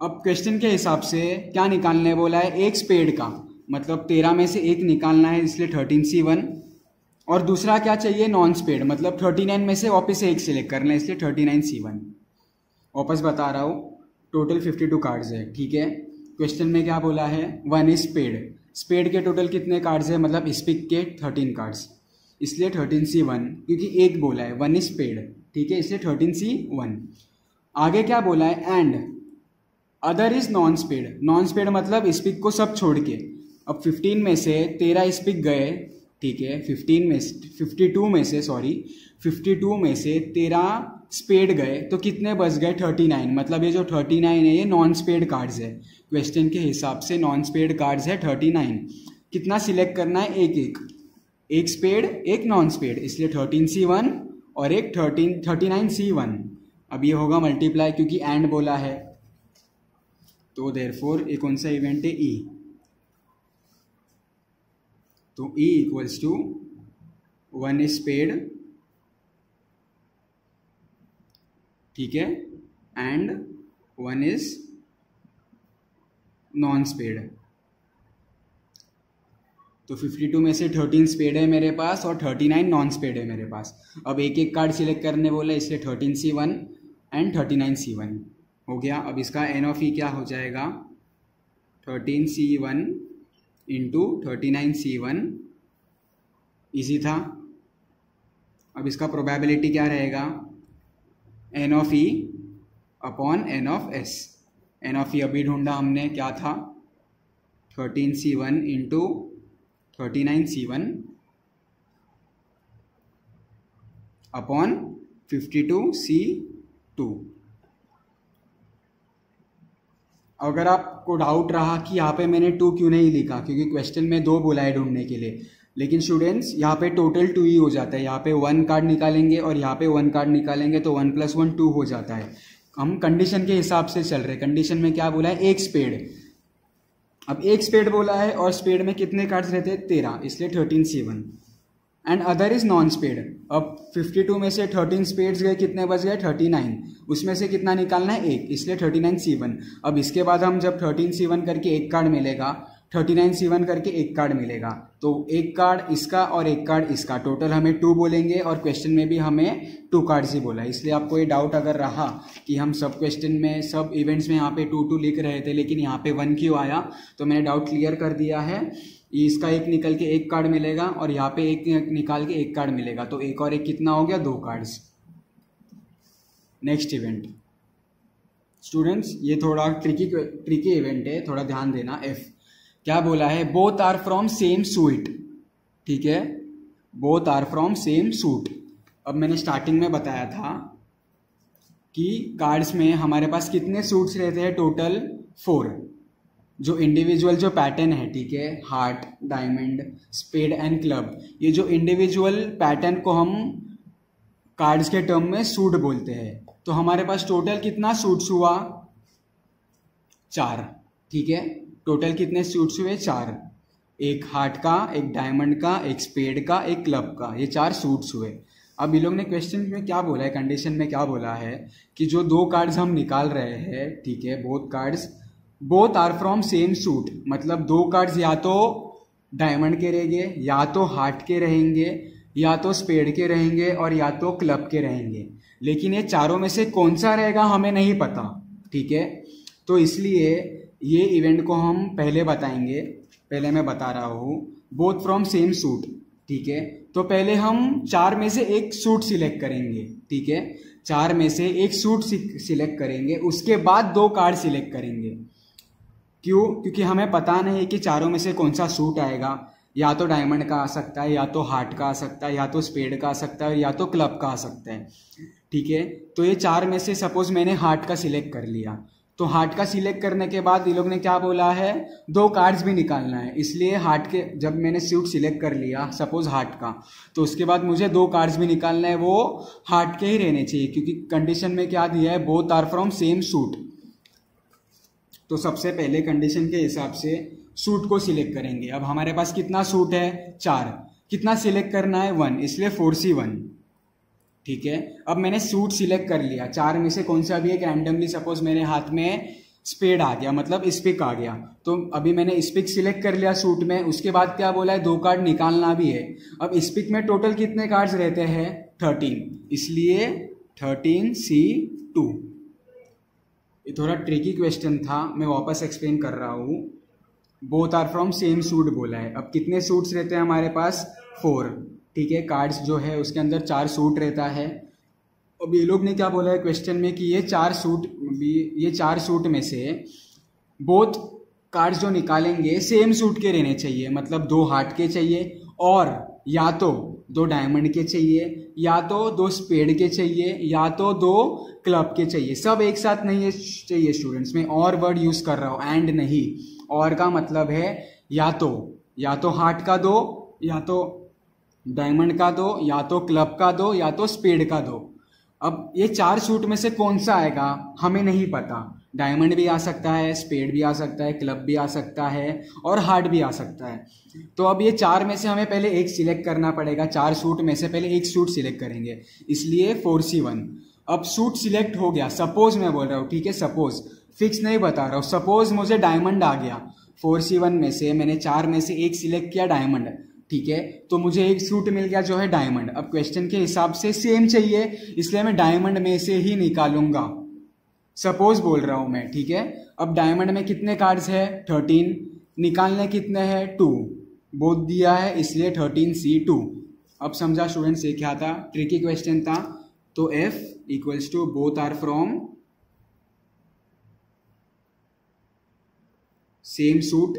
अब क्वेश्चन के हिसाब से क्या निकालने बोला है, एक स्पेड का मतलब 13 में से एक निकालना है, इसलिए 13C1, और दूसरा क्या चाहिए नॉन स्पेड मतलब 39 में से वापस से एक सिलेक्ट करना है, इसलिए 39C1। वापस बता रहा हूँ, टोटल 52 कार्ड्स है, ठीक है। क्वेश्चन में क्या बोला है, वन इज स्पेड, स्पेड के टोटल कितने कार्ड्स है मतलब स्पिक के 13 कार्ड्स, इसलिए 13C1, क्योंकि एक बोला है, वन इज स्पेड, ठीक है, इसलिए 13C1। आगे क्या बोला है, and other is non spade, non spade मतलब स्पिक को सब छोड़ के। अब 15 में से 13 स्पिक गए, ठीक है, 52 में से 13 स्पेड गए, तो कितने बच गए 39, मतलब ये जो 39 है ये नॉन स्पेड कार्ड्स है, क्वेश्चन के हिसाब से नॉन स्पेड कार्ड्स है 39। कितना सिलेक्ट करना है, एक स्पेड एक नॉन स्पेड, इसलिए 13C1 और एक 39C1। अब ये होगा मल्टीप्लाई, क्योंकि एंड बोला है, तो देयरफॉर ये कौन सा इवेंट है, ई, तो E equals to one is spade, ठीक है, and one is non spade. तो 52 में से 13 स्पेड है मेरे पास और 39 नॉन स्पेड है मेरे पास। अब एक एक कार्ड सिलेक्ट करने बोला, इसलिए 13C1 एंड 39C1 हो गया। अब इसका एन ऑफ ई क्या हो जाएगा, 13C1 इंटू 39C1, इजी था। अब इसका प्रोबेबिलिटी क्या रहेगा, N of E upon N of S. N of E अभी ढूंढा हमने, क्या था 13C1 into 39C1 upon 52C2। अगर आपको डाउट रहा कि यहाँ पे मैंने 2 क्यों नहीं लिखा, क्योंकि क्वेश्चन में 2 बोला है ढूंढने के लिए, लेकिन स्टूडेंट्स यहाँ पे टोटल 2 ही हो जाता है। यहाँ पे 1 कार्ड निकालेंगे और यहाँ पे 1 कार्ड निकालेंगे, तो 1 + 1 2 हो जाता है। हम कंडीशन के हिसाब से चल रहे हैं। कंडीशन में क्या बोला है, एक स्पेड। अब एक स्पेड बोला है और स्पेड में कितने कार्ड्स रहते हैं 13, इसलिए 13C1 and other is non spade. अब 52 में से 13 स्पेड्स गए, कितने बच गए 39, उसमें से कितना निकालना है एक, इसलिए 39C1। अब इसके बाद हम जब 13C1 करके एक कार्ड मिलेगा, 39C1 करके एक कार्ड मिलेगा, तो एक कार्ड इसका और एक कार्ड इसका, टोटल हमें 2 बोलेंगे, और क्वेश्चन में भी हमें 2 कार्ड्स ही बोला है। इसलिए आपको ये डाउट अगर रहा कि हम सब क्वेश्चन में सब इवेंट्स में यहाँ पे 2 लिख रहे थे लेकिन यहाँ पे 1 क्यों आया, तो मैंने डाउट क्लियर कर दिया है। इसका एक निकल के एक कार्ड मिलेगा और यहाँ पे एक निकाल के एक कार्ड मिलेगा, तो एक और एक कितना हो गया 2 कार्ड्स। नेक्स्ट इवेंट स्टूडेंट्स, ये थोड़ा ट्रिकी इवेंट है, थोड़ा ध्यान देना। एफ क्या बोला है, both are from same suit, ठीक है, both are from same suit. अब मैंने स्टार्टिंग में बताया था कि कार्ड्स में हमारे पास कितने सूट्स रहते हैं, टोटल 4। जो इंडिविजुअल जो पैटर्न है, ठीक है, heart, diamond, spade and club, ये जो इंडिविजुअल पैटर्न को हम कार्ड्स के टर्म में सूट बोलते हैं। तो हमारे पास टोटल कितना सूट्स हुआ 4, ठीक है, टोटल कितने सूट्स हुए 4, एक हार्ट का, एक डायमंड का, एक स्पेड का, एक क्लब का, ये 4 सूट्स हुए। अब ये लोग ने क्वेश्चन में क्या बोला है, कंडीशन में क्या बोला है कि जो दो कार्ड्स हम निकाल रहे हैं, ठीक है, both are from same suit, मतलब दो कार्ड्स या तो डायमंड के रहेंगे, या तो हार्ट के रहेंगे, या तो स्पेड के रहेंगे, और या तो क्लब के रहेंगे। लेकिन ये चारों में से कौन सा रहेगा हमें नहीं पता, ठीक है। तो इसलिए ये इवेंट को हम पहले बताएंगे। पहले मैं बता रहा हूँ, बोथ फ्रॉम सेम सूट, ठीक है। तो पहले हम चार में से एक सूट सिलेक्ट करेंगे, ठीक है, चार में से एक सूट सिलेक्ट करेंगे, उसके बाद दो कार्ड सिलेक्ट करेंगे। क्यों? क्योंकि हमें पता नहीं है कि चारों में से कौन सा सूट आएगा। या तो डायमंड का आ सकता है, या तो हार्ट का आ सकता है, या तो स्पेड का आ सकता है, या तो क्लब का आ सकता है, ठीक है। तो ये चार में से सपोज मैंने हार्ट का सिलेक्ट कर लिया, तो हार्ट का सिलेक्ट करने के बाद ये लोग ने क्या बोला है, दो कार्ड्स भी निकालना है। इसलिए हार्ट के, जब मैंने सूट सिलेक्ट कर लिया सपोज हार्ट का, तो उसके बाद मुझे दो कार्ड्स भी निकालना है, वो हार्ट के ही रहने चाहिए, क्योंकि कंडीशन में क्या दिया है, both are from same suit. तो सबसे पहले कंडीशन के हिसाब से सूट को सिलेक्ट करेंगे। अब हमारे पास कितना सूट है, चार, कितना सिलेक्ट करना है, 1, इसलिए 4C1, ठीक है। अब मैंने सूट सिलेक्ट कर लिया, चार में से कौन सा भी एक रैंडमली, सपोज मेरे हाथ में स्पेड आ गया, मतलब स्पिक आ गया, तो अभी मैंने स्पिक सिलेक्ट कर लिया सूट में। उसके बाद क्या बोला है, दो कार्ड निकालना भी है। अब स्पिक में टोटल कितने कार्ड्स रहते हैं, 13, इसलिए 13C2। ये थोड़ा ट्रिकी क्वेश्चन था, मैं वापस एक्सप्लेन कर रहा हूँ। Both are from same suit बोला है। अब कितने सूट्स रहते हैं हमारे पास, 4, ठीक है। कार्ड्स जो है उसके अंदर 4 सूट रहता है। अब ये लोग ने क्या बोला है क्वेश्चन में कि ये चार सूट में से बोथ कार्ड्स जो निकालेंगे सेम सूट के रहने चाहिए, मतलब दो हार्ट के चाहिए, और या तो दो डायमंड के चाहिए, या तो दो स्पेड के चाहिए, या तो दो क्लब के चाहिए। सब एक साथ नहीं चाहिए स्टूडेंट्स, मैं और वर्ड यूज कर रहा हूँ, एंड नहीं। और का मतलब है या तो हार्ट का दो, या तो डायमंड का दो, या तो क्लब का दो, या तो स्पेड का दो। अब ये चार सूट में से कौन सा आएगा हमें नहीं पता। डायमंड भी आ सकता है, स्पेड भी आ सकता है, क्लब भी आ सकता है, और हार्ट भी आ सकता है। तो अब ये चार में से हमें पहले एक सिलेक्ट करना पड़ेगा। चार सूट में से पहले एक सूट सिलेक्ट करेंगे, इसलिए 4C1। अब सूट सिलेक्ट हो गया, सपोज मैं बोल रहा हूँ, ठीक है, सपोज, फिक्स नहीं बता रहा हूँ। सपोज मुझे डायमंड आ गया, 4C1 में से मैंने चार में से एक सिलेक्ट किया डायमंड, ठीक है, तो मुझे एक सूट मिल गया जो है डायमंड। अब क्वेश्चन के हिसाब से सेम चाहिए, इसलिए मैं डायमंड में से ही निकालूंगा, सपोज बोल रहा हूं मैं, ठीक है। अब डायमंड में कितने कार्ड्स है, 13, निकालने कितने हैं, 2, बोथ दिया है, इसलिए 13C2। अब समझा स्टूडेंट्स, ये क्या था, ट्रिकी क्वेश्चन था। तो F equals to both are from same suit,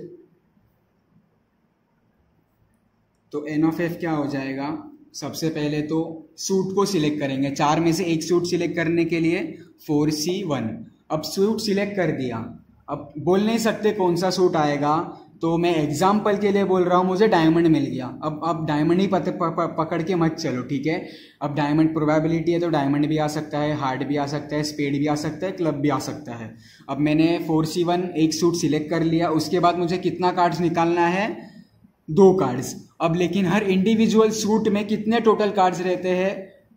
तो N ऑफ F क्या हो जाएगा, सबसे पहले तो सूट को सिलेक्ट करेंगे। चार में से एक सूट सिलेक्ट करने के लिए 4C1। अब सूट सिलेक्ट कर दिया, अब बोल नहीं सकते कौन सा सूट आएगा, तो मैं एग्जाम्पल के लिए बोल रहा हूँ, मुझे डायमंड मिल गया। अब डायमंड ही पकड़ के मत चलो, ठीक है। अब डायमंड प्रोबेबिलिटी है, तो डायमंड भी आ सकता है, हार्ट भी आ सकता है, स्पेड भी आ सकता है, क्लब भी आ सकता है। अब मैंने 4C1 एक सूट सिलेक्ट कर लिया, उसके बाद मुझे कितना कार्ड्स निकालना है, 2 कार्ड्स। अब लेकिन हर इंडिविजुअल सूट में कितने टोटल कार्ड्स रहते हैं,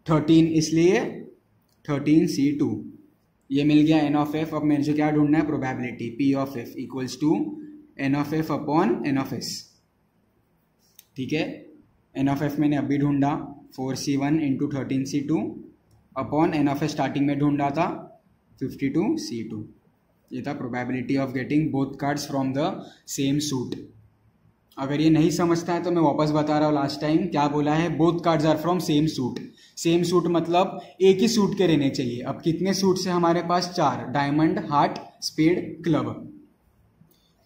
13, इसलिए 13C2। ये मिल गया N ऑफ F। अब मेरे जो क्या ढूंढना है, probability P of F equals to N of F upon N of S, ठीक है। N ऑफ F मैंने अभी ढूंढा, 4C1 into 13C2 upon N of S starting में ढूंढा था 52C2। ये था probability of getting both cards from the same suit. अगर ये नहीं समझता है तो मैं वापस बता रहा हूँ, लास्ट टाइम क्या बोला है, both cards are from same suit. Same suit मतलब एक ही सूट के रहने चाहिए। अब कितने सूट से हमारे पास, 4, डायमंड, हार्ट, स्पेड, क्लब।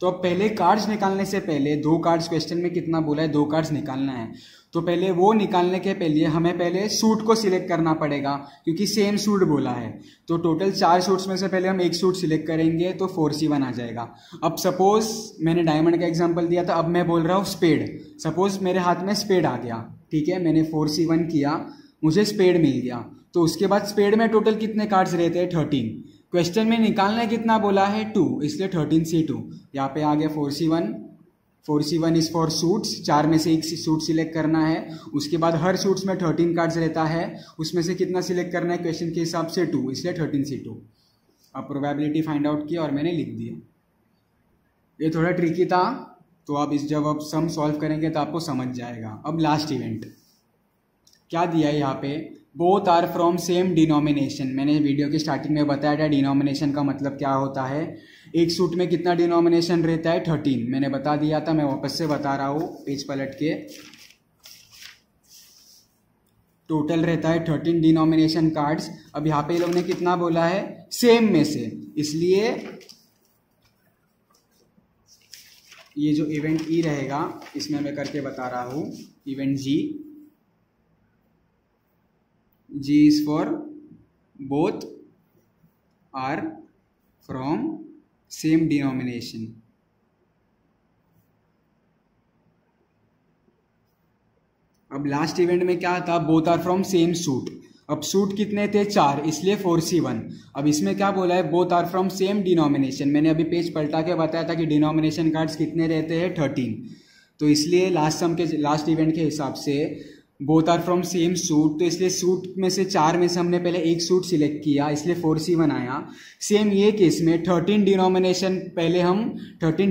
तो अब पहले कार्ड्स निकालने से पहले, 2 कार्ड्स क्वेश्चन में कितना बोला है, 2 कार्ड्स निकालना है, तो पहले वो निकालने के पहले हमें पहले सूट को सिलेक्ट करना पड़ेगा, क्योंकि सेम सूट बोला है। तो टोटल 4 सूट्स में से पहले हम एक सूट सिलेक्ट करेंगे, तो 4C1 आ जाएगा। अब सपोज मैंने डायमंड का एग्जांपल दिया था, अब मैं बोल रहा हूँ स्पेड। सपोज मेरे हाथ में स्पेड आ गया, ठीक है, मैंने 4C1 किया, मुझे स्पेड मिल गया, तो उसके बाद स्पेड में टोटल कितने कार्ड्स रहते हैं, 13। क्वेश्चन में निकालना कितना बोला है, 2, इसलिए 13C2। यहाँ पे आ गया 4C1, 4C1 is for suits, 4 में से एक सूट सिलेक्ट करना है। उसके बाद हर सूट्स में 13 कार्ड्स रहता है, उसमें से कितना सिलेक्ट करना है क्वेश्चन के हिसाब से 2, इसलिए 13C2। अब प्रोबेबिलिटी फाइंड आउट किया और मैंने लिख दिया। ये थोड़ा ट्रिकी था, तो आप जब आप सम सॉल्व करेंगे तो आपको समझ जाएगा। अब लास्ट इवेंट क्या दिया है यहाँ पे, both are from same denomination. मैंने वीडियो की स्टार्टिंग में बताया था डिनोमिनेशन का मतलब क्या होता है। एक सूट में कितना डिनोमिनेशन रहता है, 13, मैंने बता दिया था, मैं वापस से बता रहा हूँ पेज पलट के। टोटल रहता है 13 डिनोमिनेशन कार्ड्स। अब यहाँ पे ये लोग ने कितना बोला है, सेम में से, इसलिए ये जो इवेंट ई रहेगा इसमें मैं करके बता रहा हूँ, event G is for both are from same denomination. अब लास्ट इवेंट में क्या था, both are from same suit. अब सूट कितने थे, 4, इसलिए 4C1। अब इसमें क्या बोला है, both are from same denomination. मैंने अभी पेज पलटा के बताया था कि डिनोमिनेशन कार्ड्स कितने रहते हैं, 13। तो इसलिए लास्ट इवेंट के हिसाब से both are from same suit, तो इसलिए सूट में से 4 में से हमने पहले एक सूट सिलेक्ट किया, इसलिए 4C1 आया। सेम ये केस में 13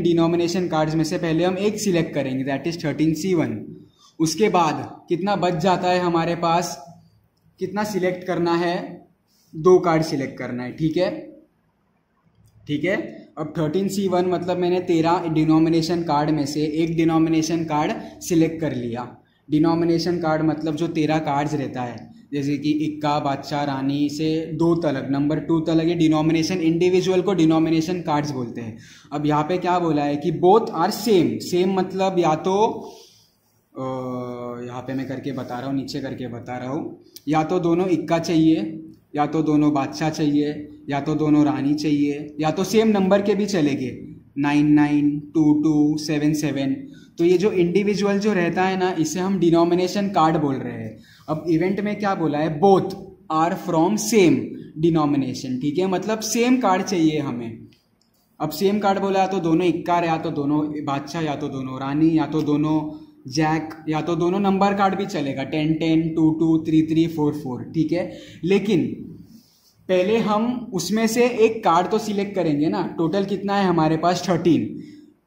डिनोमिनेशन कार्ड्स में से पहले हम एक सिलेक्ट करेंगे, दैट इज 13C1। उसके बाद कितना बच जाता है हमारे पास, कितना सिलेक्ट करना है, 2 कार्ड सिलेक्ट करना है, ठीक है। अब 13C1 मतलब मैंने 13 डिनोमिनेशन कार्ड में से एक डिनोमिनेशन कार्ड सिलेक्ट कर लिया। डिनोमिनेशन कार्ड मतलब जो 13 कार्ड्स रहता है, जैसे कि इक्का, बादशाह, रानी से 2 तलक, नंबर 2 तलक, ये डिनोमिनेशन, इंडिविजुअल को डिनोमिनेशन कार्ड्स बोलते हैं। अब यहाँ पे क्या बोला है कि बोथ आर सेम मतलब या तो यहाँ पे मैं करके बता रहा हूँ, नीचे करके बता रहा हूँ, या तो दोनों इक्का चाहिए, या तो दोनों बादशाह चाहिए, या तो दोनों रानी चाहिए, या तो सेम नंबर के भी चलेंगे, 99, 22, 77। तो ये जो इंडिविजुअल जो रहता है ना, इसे हम डिनोमिनेशन कार्ड बोल रहे हैं। अब इवेंट में क्या बोला है, both are from same denomination, ठीक है, मतलब सेम कार्ड चाहिए हमें। अब सेम कार्ड बोला है तो दोनों इक्का, या तो दोनों बादशाह, या तो दोनों रानी, या तो दोनों जैक, या तो दोनों नंबर कार्ड भी चलेगा, 10, 10, 2, 2, 3, 3, 4, 4, ठीक है। लेकिन पहले हम उसमें से एक कार्ड तो सिलेक्ट करेंगे ना। टोटल कितना है हमारे पास, 13,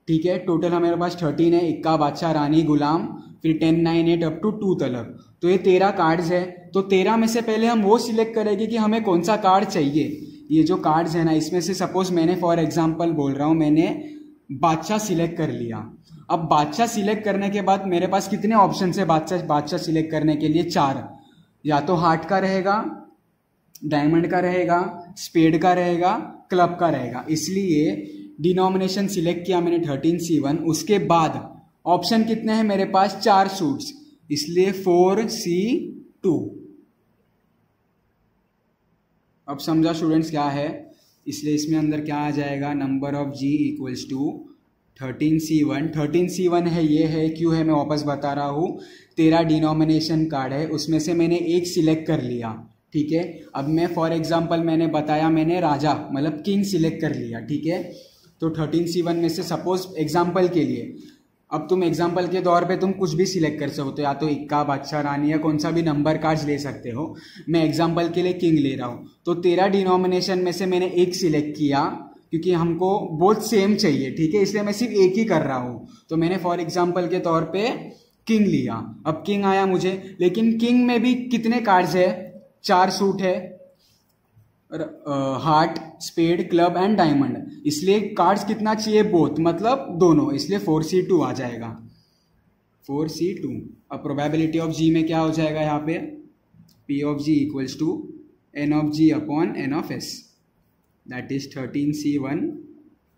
ठीक है। टोटल हमारे पास 13 है, इक्का, बादशाह, रानी, गुलाम, फिर 10, 9, 8 अप टू 2 तलक। तो ये 13 कार्ड्स है। तो 13 में से पहले हम वो सिलेक्ट करेंगे कि हमें कौन सा कार्ड चाहिए। ये जो कार्ड्स है ना, इसमें से सपोज मैंने फॉर एग्जाम्पल बोल रहा हूँ, मैंने बादशाह सिलेक्ट कर लिया। अब बादशाह सिलेक्ट करने के बाद मेरे पास कितने ऑप्शन है बादशाह सिलेक्ट करने के लिए, 4। या तो हार्ट का रहेगा, डायमंड का रहेगा, स्पेड का रहेगा, क्लब का रहेगा। इसलिए डिनोमिनेशन सिलेक्ट किया मैंने 13C1। उसके बाद ऑप्शन कितने हैं मेरे पास, 4 सूट्स, इसलिए 4C2। अब समझा स्टूडेंट्स क्या है, इसलिए इसमें अंदर क्या आ जाएगा, number of G equals to 13C1। 13C1 है, ये है, क्यों है मैं वापस बता रहा हूँ। 13 डिनोमिनेशन कार्ड है, उसमें से मैंने एक सिलेक्ट कर लिया, ठीक है। अब मैं फॉर एग्जांपल मैंने बताया, मैंने राजा मतलब किंग सिलेक्ट कर लिया, ठीक है। तो 13C1 में से सपोज एग्जांपल के लिए, अब तुम एग्जांपल के तौर पे तुम कुछ भी सिलेक्ट कर सकते हो, या तो इक्का, बादशाह, रानी, या कौन सा भी नंबर कार्ड्स ले सकते हो। मैं एग्जांपल के लिए किंग ले रहा हूँ। तो 13 डिनोमिनेशन में से मैंने एक सिलेक्ट किया, क्योंकि हमको बोथ सेम चाहिए, ठीक है, इसलिए मैं सिर्फ एक ही कर रहा हूँ। तो मैंने फॉर एग्जांपल के तौर पे किंग लिया। अब किंग आया मुझे, लेकिन किंग में भी कितने कार्ड्स है, 4 सूट है, heart, spade, club and diamond, इसलिए कार्ड्स कितना चाहिए, बोथ मतलब दोनों, इसलिए 4C2 आ जाएगा, 4C2। अब प्रोबेबिलिटी ऑफ जी में क्या हो जाएगा यहाँ पे, P of G equals to N of G upon N of S, that is 13C1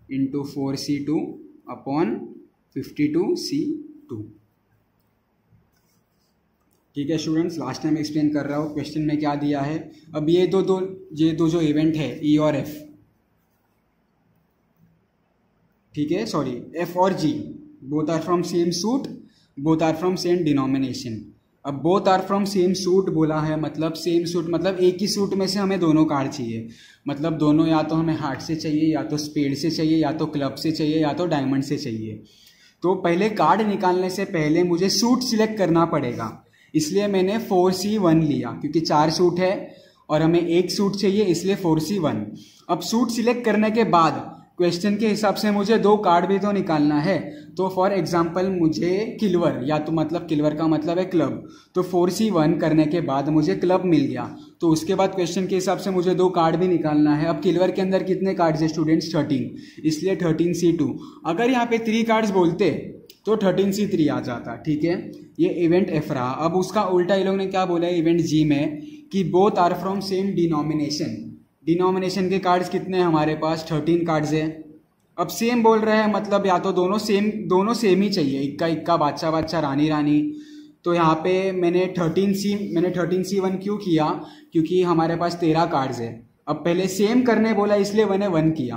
into 4C2 upon 52C2। ठीक है स्टूडेंट्स, लास्ट टाइम एक्सप्लेन कर रहा हूँ, क्वेश्चन में क्या दिया है। अब ये दो जो इवेंट है E और F, ठीक है, सॉरी F और G, both are from same suit, both are from same denomination. अब both are from same suit बोला है, मतलब सेम सूट मतलब एक ही सूट में से हमें दोनों कार्ड चाहिए, मतलब दोनों या तो हमें हार्ट से चाहिए, या तो स्पेड से चाहिए, या तो क्लब से चाहिए, या तो डायमंड से चाहिए। तो पहले कार्ड निकालने से पहले मुझे सूट सिलेक्ट करना पड़ेगा, इसलिए मैंने 4C1 लिया क्योंकि 4 सूट है और हमें एक सूट चाहिए, इसलिए 4C1। अब सूट सिलेक्ट करने के बाद क्वेश्चन के हिसाब से मुझे 2 कार्ड भी तो निकालना है। तो फॉर एग्जाम्पल मुझे किलवर, या तो मतलब किलवर का मतलब है क्लब, तो 4C1 करने के बाद मुझे क्लब मिल गया। तो उसके बाद क्वेश्चन के हिसाब से मुझे 2 कार्ड भी निकालना है। अब किलवर के अंदर कितने कार्ड्स है स्टूडेंट्स? 13, इसलिए 13C2। अगर यहाँ पे 3 कार्ड्स बोलते तो 13C3 आ जाता, ठीक है। ये इवेंट एफ रहा। अब उसका उल्टा ये लोग ने क्या बोला है इवेंट जी में कि both are from same denomination. Denomination के कार्ड्स कितने हैं हमारे पास? 13 कार्ड्स है। अब सेम बोल रहे हैं मतलब या तो दोनों सेम ही चाहिए, इक्का इक्का, बादशाह बादशाह, रानी रानी। तो यहाँ पे मैंने 13C1 क्यों किया? क्योंकि हमारे पास 13 कार्ड्स है। अब पहले सेम करने बोला इसलिए मैंने 1 किया।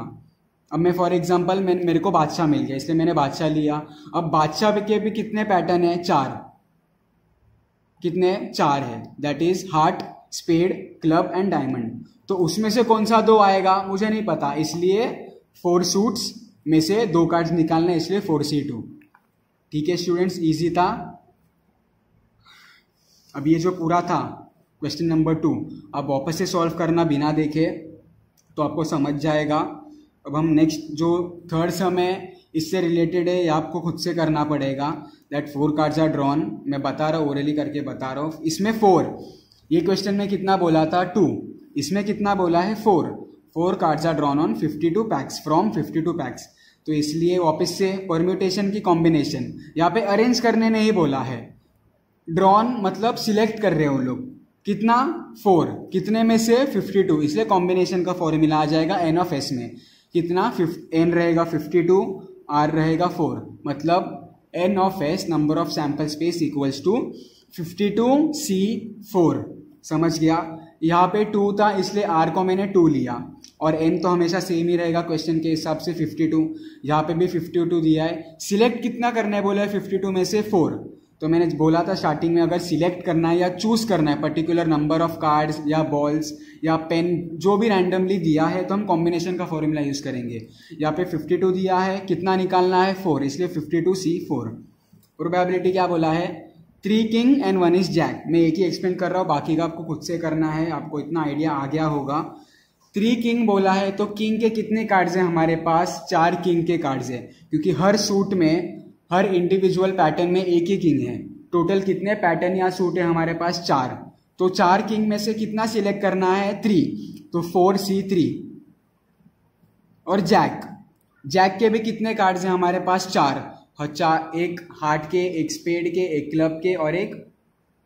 अब मैं फॉर एग्जांपल मेरे को बादशाह मिल गया इसलिए मैंने बादशाह लिया। अब बादशाह के भी कितने पैटर्न है? 4। कितने? 4 है। That is heart, spade, club and diamond. तो उसमें से कौन सा 2 आएगा मुझे नहीं पता, इसलिए 4 सूट्स में से 2 कार्ड्स निकालना, इसलिए 4C2। ठीक है स्टूडेंट्स, इजी था। अब ये जो पूरा था क्वेश्चन नंबर 2, अब वापस से सॉल्व करना बिना देखे तो आपको समझ जाएगा। अब हम नेक्स्ट जो थर्ड सम है इससे रिलेटेड है, ये आपको खुद से करना पड़ेगा। दैट 4 कार्ड्स आर ड्रॉन, मैं बता रहा हूँ, ओरली करके बता रहा हूँ। इसमें 4, ये क्वेश्चन में कितना बोला था? 2, इसमें कितना बोला है? 4 cards are drawn on 52 packs from 52 packs. तो इसलिए वापस से परम्यूटेशन की कॉम्बिनेशन, यहाँ पे अरेंज करने नहीं बोला है। ड्रॉन मतलब सिलेक्ट कर रहे हो लोग, कितना? 4, कितने में से? 52, इसलिए कॉम्बिनेशन का फॉर्मूला आ जाएगा n ऑफ s में। कितना? n रहेगा 52, r रहेगा 4, मतलब n of s number of sample space equals to 52C4। समझ गया? यहाँ पे 2 था इसलिए r को मैंने 2 लिया, और n तो हमेशा सेम ही रहेगा क्वेश्चन के हिसाब से 52। यहाँ पे भी 52 दिया है। सिलेक्ट कितना करना है बोला है? 52 में से 4। तो मैंने बोला था स्टार्टिंग में, अगर सिलेक्ट करना है या चूज करना है पर्टिकुलर नंबर ऑफ कार्ड्स या बॉल्स या पेन, जो भी रैंडमली दिया है, तो हम कॉम्बिनेशन का फॉर्मूला यूज करेंगे। यहाँ पे 52 दिया है, कितना निकालना है? 4, इसलिए 52C4। प्रोबेबिलिटी क्या बोला है? 3 किंग एंड 1 इज जैक। मैं एक ही एक्सप्लेन कर रहा हूँ, बाकी का आपको खुद से करना है, आपको इतना आइडिया आ गया होगा। 3 किंग बोला है तो किंग के कितने कार्ड्स हैं हमारे पास? 4 किंग के कार्ड्स है, क्योंकि हर सूट में, हर इंडिविजुअल पैटर्न में एक ही किंग है। टोटल कितने पैटर्न या सूट है हमारे पास? 4। तो 4 किंग में से कितना सिलेक्ट करना है? 3, तो 4C3। और जैक के भी कितने कार्ड्स हैं हमारे पास? 4, एक हार्ट के, एक स्पेड के, एक क्लब के और एक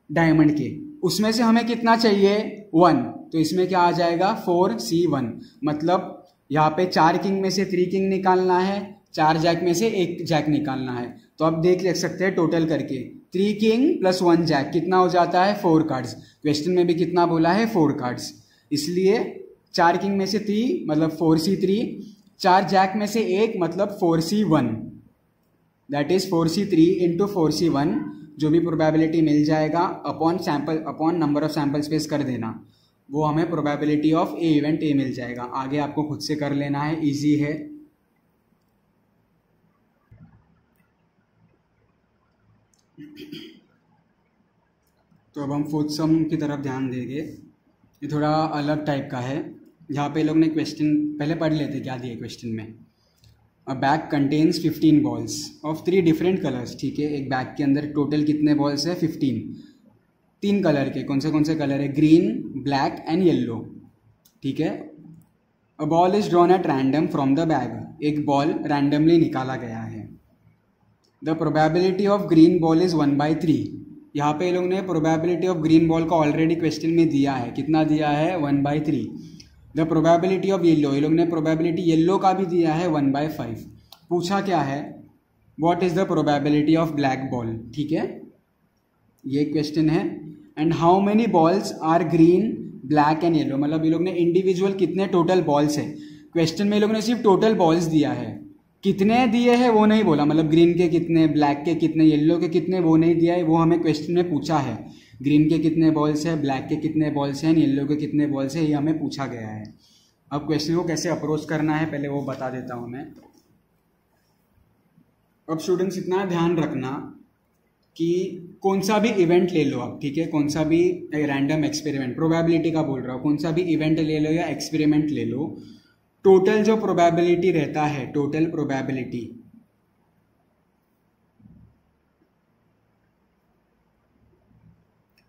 डायमंड के। उसमें से हमें कितना चाहिए? 1, तो इसमें क्या आ जाएगा? 4C1। मतलब यहाँ पे 4 किंग में से 3 किंग निकालना है, 4 जैक में से 1 जैक निकालना है। तो आप देख सकते हैं टोटल करके 3 किंग प्लस 1 जैक कितना हो जाता है? 4 कार्ड्स। क्वेश्चन में भी कितना बोला है? 4 कार्ड्स। इसलिए 4 किंग में से 3 मतलब 4C3, 4 जैक में से 1 मतलब 4C1। That is 4C3 into 4C1, जो भी प्रोबेबिलिटी मिल जाएगा upon number of sample space कर देना, वो हमें probability of a event A मिल जाएगा। आगे आपको खुद से कर लेना है, इजी है। तो अब हम फोर्थ सम की तरफ ध्यान देंगे। ये थोड़ा अलग टाइप का है। यहाँ पे लोग ने क्वेश्चन पहले पढ़ लेते क्या दिए क्वेश्चन में। अ bag contains 15 balls of 3 different colours. ठीक है, एक बैग के अंदर टोटल कितने बॉल्स है? 15। 3 कलर के। कौन से कलर है? Green, black and yellow. ठीक है। A ball is drawn at random from the bag. एक बॉल रैंडमली निकाला गया है। The probability of green ball is 1/3। यहाँ पे लोग ने प्रोबेबिलिटी ऑफ ग्रीन बॉल का ऑलरेडी क्वेश्चन में दिया है। कितना दिया है? 1/3। द प्रोबेबिलिटी ऑफ येल्लो, ये लोग ने प्रोबेबिलिटी येल्लो का भी दिया है 1/5। पूछा क्या है? What is the probability of black ball. ठीक है, ये क्वेश्चन है। And how many balls are green, black and yellow. मतलब ये लोग ने इंडिविजुअल कितने टोटल बॉल्स है। क्वेश्चन में ये लोग ने सिर्फ टोटल बॉल्स दिया है, कितने दिए हैं वो नहीं बोला। मतलब ग्रीन के कितने, ब्लैक के कितने, येलो के कितने, वो नहीं दिया है। वो हमें क्वेश्चन में पूछा है ग्रीन के कितने बॉल्स है, ब्लैक के कितने बॉल्स हैं, येलो के कितने बॉल्स है, ये हमें पूछा गया है। अब क्वेश्चन को कैसे अप्रोच करना है पहले वो बता देता हूँ मैं। अब स्टूडेंट्स इतना ध्यान रखना कि कौन सा भी इवेंट ले लो आप, ठीक है, कौन सा भी रैंडम एक्सपेरिमेंट, प्रोबेबिलिटी का बोल रहा हूँ, कौन सा भी इवेंट ले लो या एक्सपेरिमेंट ले लो, टोटल जो प्रोबेबिलिटी रहता है, टोटल प्रोबेबिलिटी,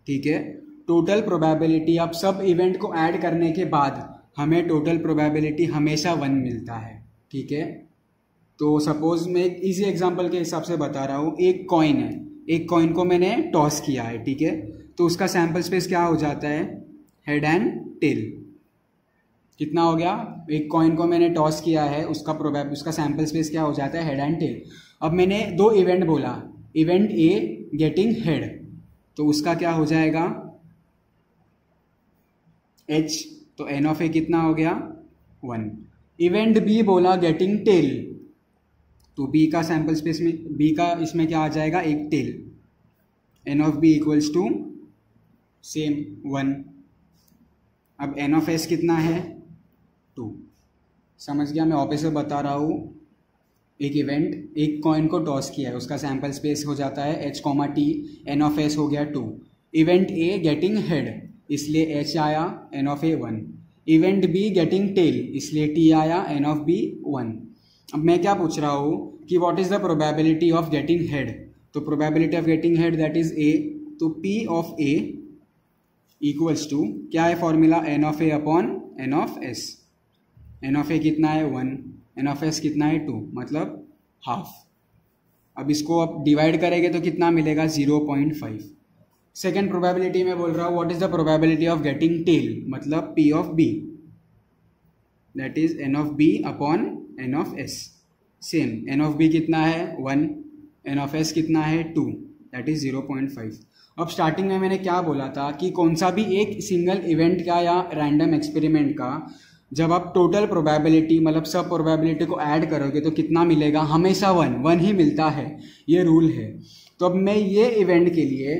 ठीक है, टोटल प्रोबेबिलिटी आप सब इवेंट को ऐड करने के बाद हमें टोटल प्रोबेबिलिटी हमेशा 1 मिलता है, ठीक है। तो सपोज मैं एक इजी एग्जांपल के हिसाब से बता रहा हूँ, एक कॉइन है, एक कॉइन को मैंने टॉस किया है, ठीक है, तो उसका सैंपल स्पेस क्या हो जाता है, हेड एंड टेल। कितना हो गया, एक कॉइन को मैंने टॉस किया है, उसका सैंपल स्पेस क्या हो जाता है, हेड एंड टेल। अब मैंने 2 इवेंट बोला, इवेंट ए गेटिंग हेड, तो उसका क्या हो जाएगा, h, तो एन ऑफ ए कितना हो गया 1। इवेंट बी बोला गेटिंग टेल, तो बी का सैंपल स्पेस में, बी का इसमें क्या आ जाएगा, एक tail, N of B equals to same 1। अब एन ऑफ एस कितना है 2। समझ गया, मैं वापस से बता रहा हूँ, एक इवेंट, एक कॉइन को टॉस किया है, उसका सैंपल स्पेस हो जाता है h, t, N of S हो गया 2। इवेंट ए गेटिंग हेड, इसलिए h आया, N of A 1। Event B getting tail, इसलिए t आया, एन ऑफ बी 1। अब मैं क्या पूछ रहा हूँ कि what is the probability of getting head, तो probability of getting head that is a, तो p of a equals to क्या है formula, N of A upon N of S. N of ए कितना है 1, एन ऑफ एस कितना है 2, मतलब half. अब इसको आप डिवाइड करेंगे तो कितना मिलेगा 0.5। सेकेंड प्रोबेबिलिटी में बोल रहा हूँ what is the probability of getting tail, मतलब p of b that is N of b upon N of S. Same, N of b कितना है 1, एन ऑफ एस कितना है 2, दैट इज 0.5। अब स्टार्टिंग में मैंने क्या बोला था कि कौन सा भी एक सिंगल इवेंट का या रैंडम एक्सपेरिमेंट का जब आप टोटल प्रोबेबिलिटी मतलब सब प्रोबेबिलिटी को ऐड करोगे तो कितना मिलेगा, हमेशा 1 ही मिलता है, ये रूल है। तो अब मैं ये इवेंट के लिए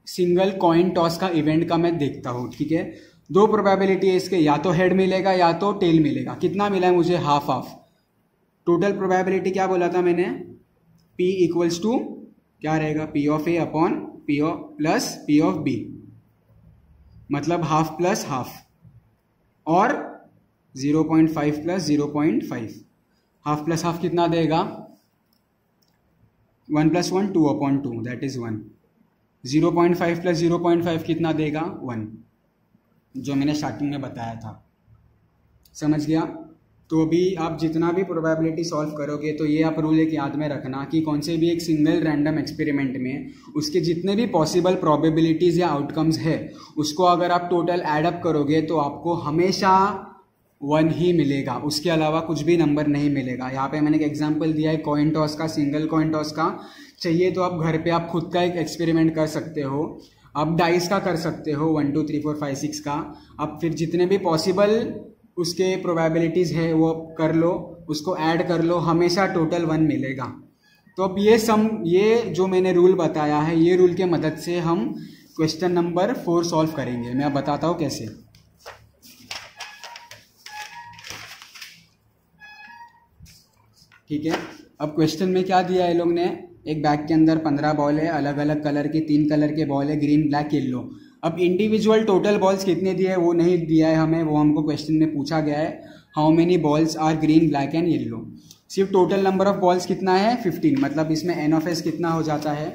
सिंगल कॉइन टॉस का इवेंट का मैं देखता हूँ, ठीक है। 2 प्रोबेबिलिटी है इसके, या तो हेड मिलेगा या तो टेल मिलेगा। कितना मिला है मुझे, हाफ हाफ। टोटल प्रोबेबिलिटी क्या बोला था मैंने, p इक्वल्स टू क्या रहेगा, p of A upon plus p of b, मतलब हाफ प्लस हाफ, और 0.5 प्लस 0.5। हाफ प्लस हाफ कितना देगा, 1 plus 1 2 upon 2 that is 1। 0.5 plus 0.5 कितना देगा 1, जो मैंने स्टार्टिंग में बताया था। समझ गया। तो अभी आप जितना भी प्रोबेबिलिटी सॉल्व करोगे तो ये आप रूल एक याद में रखना कि कौन से भी एक सिंगल रैंडम एक्सपेरिमेंट में उसके जितने भी पॉसिबल प्रोबेबिलिटीज़ या आउटकम्स है उसको अगर आप टोटल एडअप करोगे तो आपको हमेशा 1 ही मिलेगा, उसके अलावा कुछ भी नंबर नहीं मिलेगा। यहाँ पे मैंने एक एग्जांपल दिया है कॉइन टॉस का, सिंगल कॉइन टॉस का। चाहिए तो आप घर पे आप खुद का एक एक्सपेरिमेंट कर सकते हो, आप डाइस का कर सकते हो 1 2 3 4 5 6 का। आप फिर जितने भी पॉसिबल उसके प्रोबेबिलिटीज़ है वो कर लो, उसको ऐड कर लो, हमेशा टोटल 1 मिलेगा। तो अब ये जो मैंने रूल बताया है, ये रूल के मदद से हम क्वेश्चन नंबर 4 सॉल्व करेंगे। मैं अब बताता हूँ कैसे। ठीक है, अब क्वेश्चन में क्या दिया है लोग ने, एक बैग के अंदर 15 बॉल है, अलग अलग कलर के 3 कलर के बॉल है, ग्रीन ब्लैक येलो। अब इंडिविजुअल टोटल बॉल्स कितने दिए है वो नहीं दिया है हमें, वो हमको क्वेश्चन में पूछा गया है how many balls are green black and yellow. सिर्फ टोटल नंबर ऑफ बॉल्स कितना है 15, मतलब इसमें एन ऑफ एस कितना हो जाता है,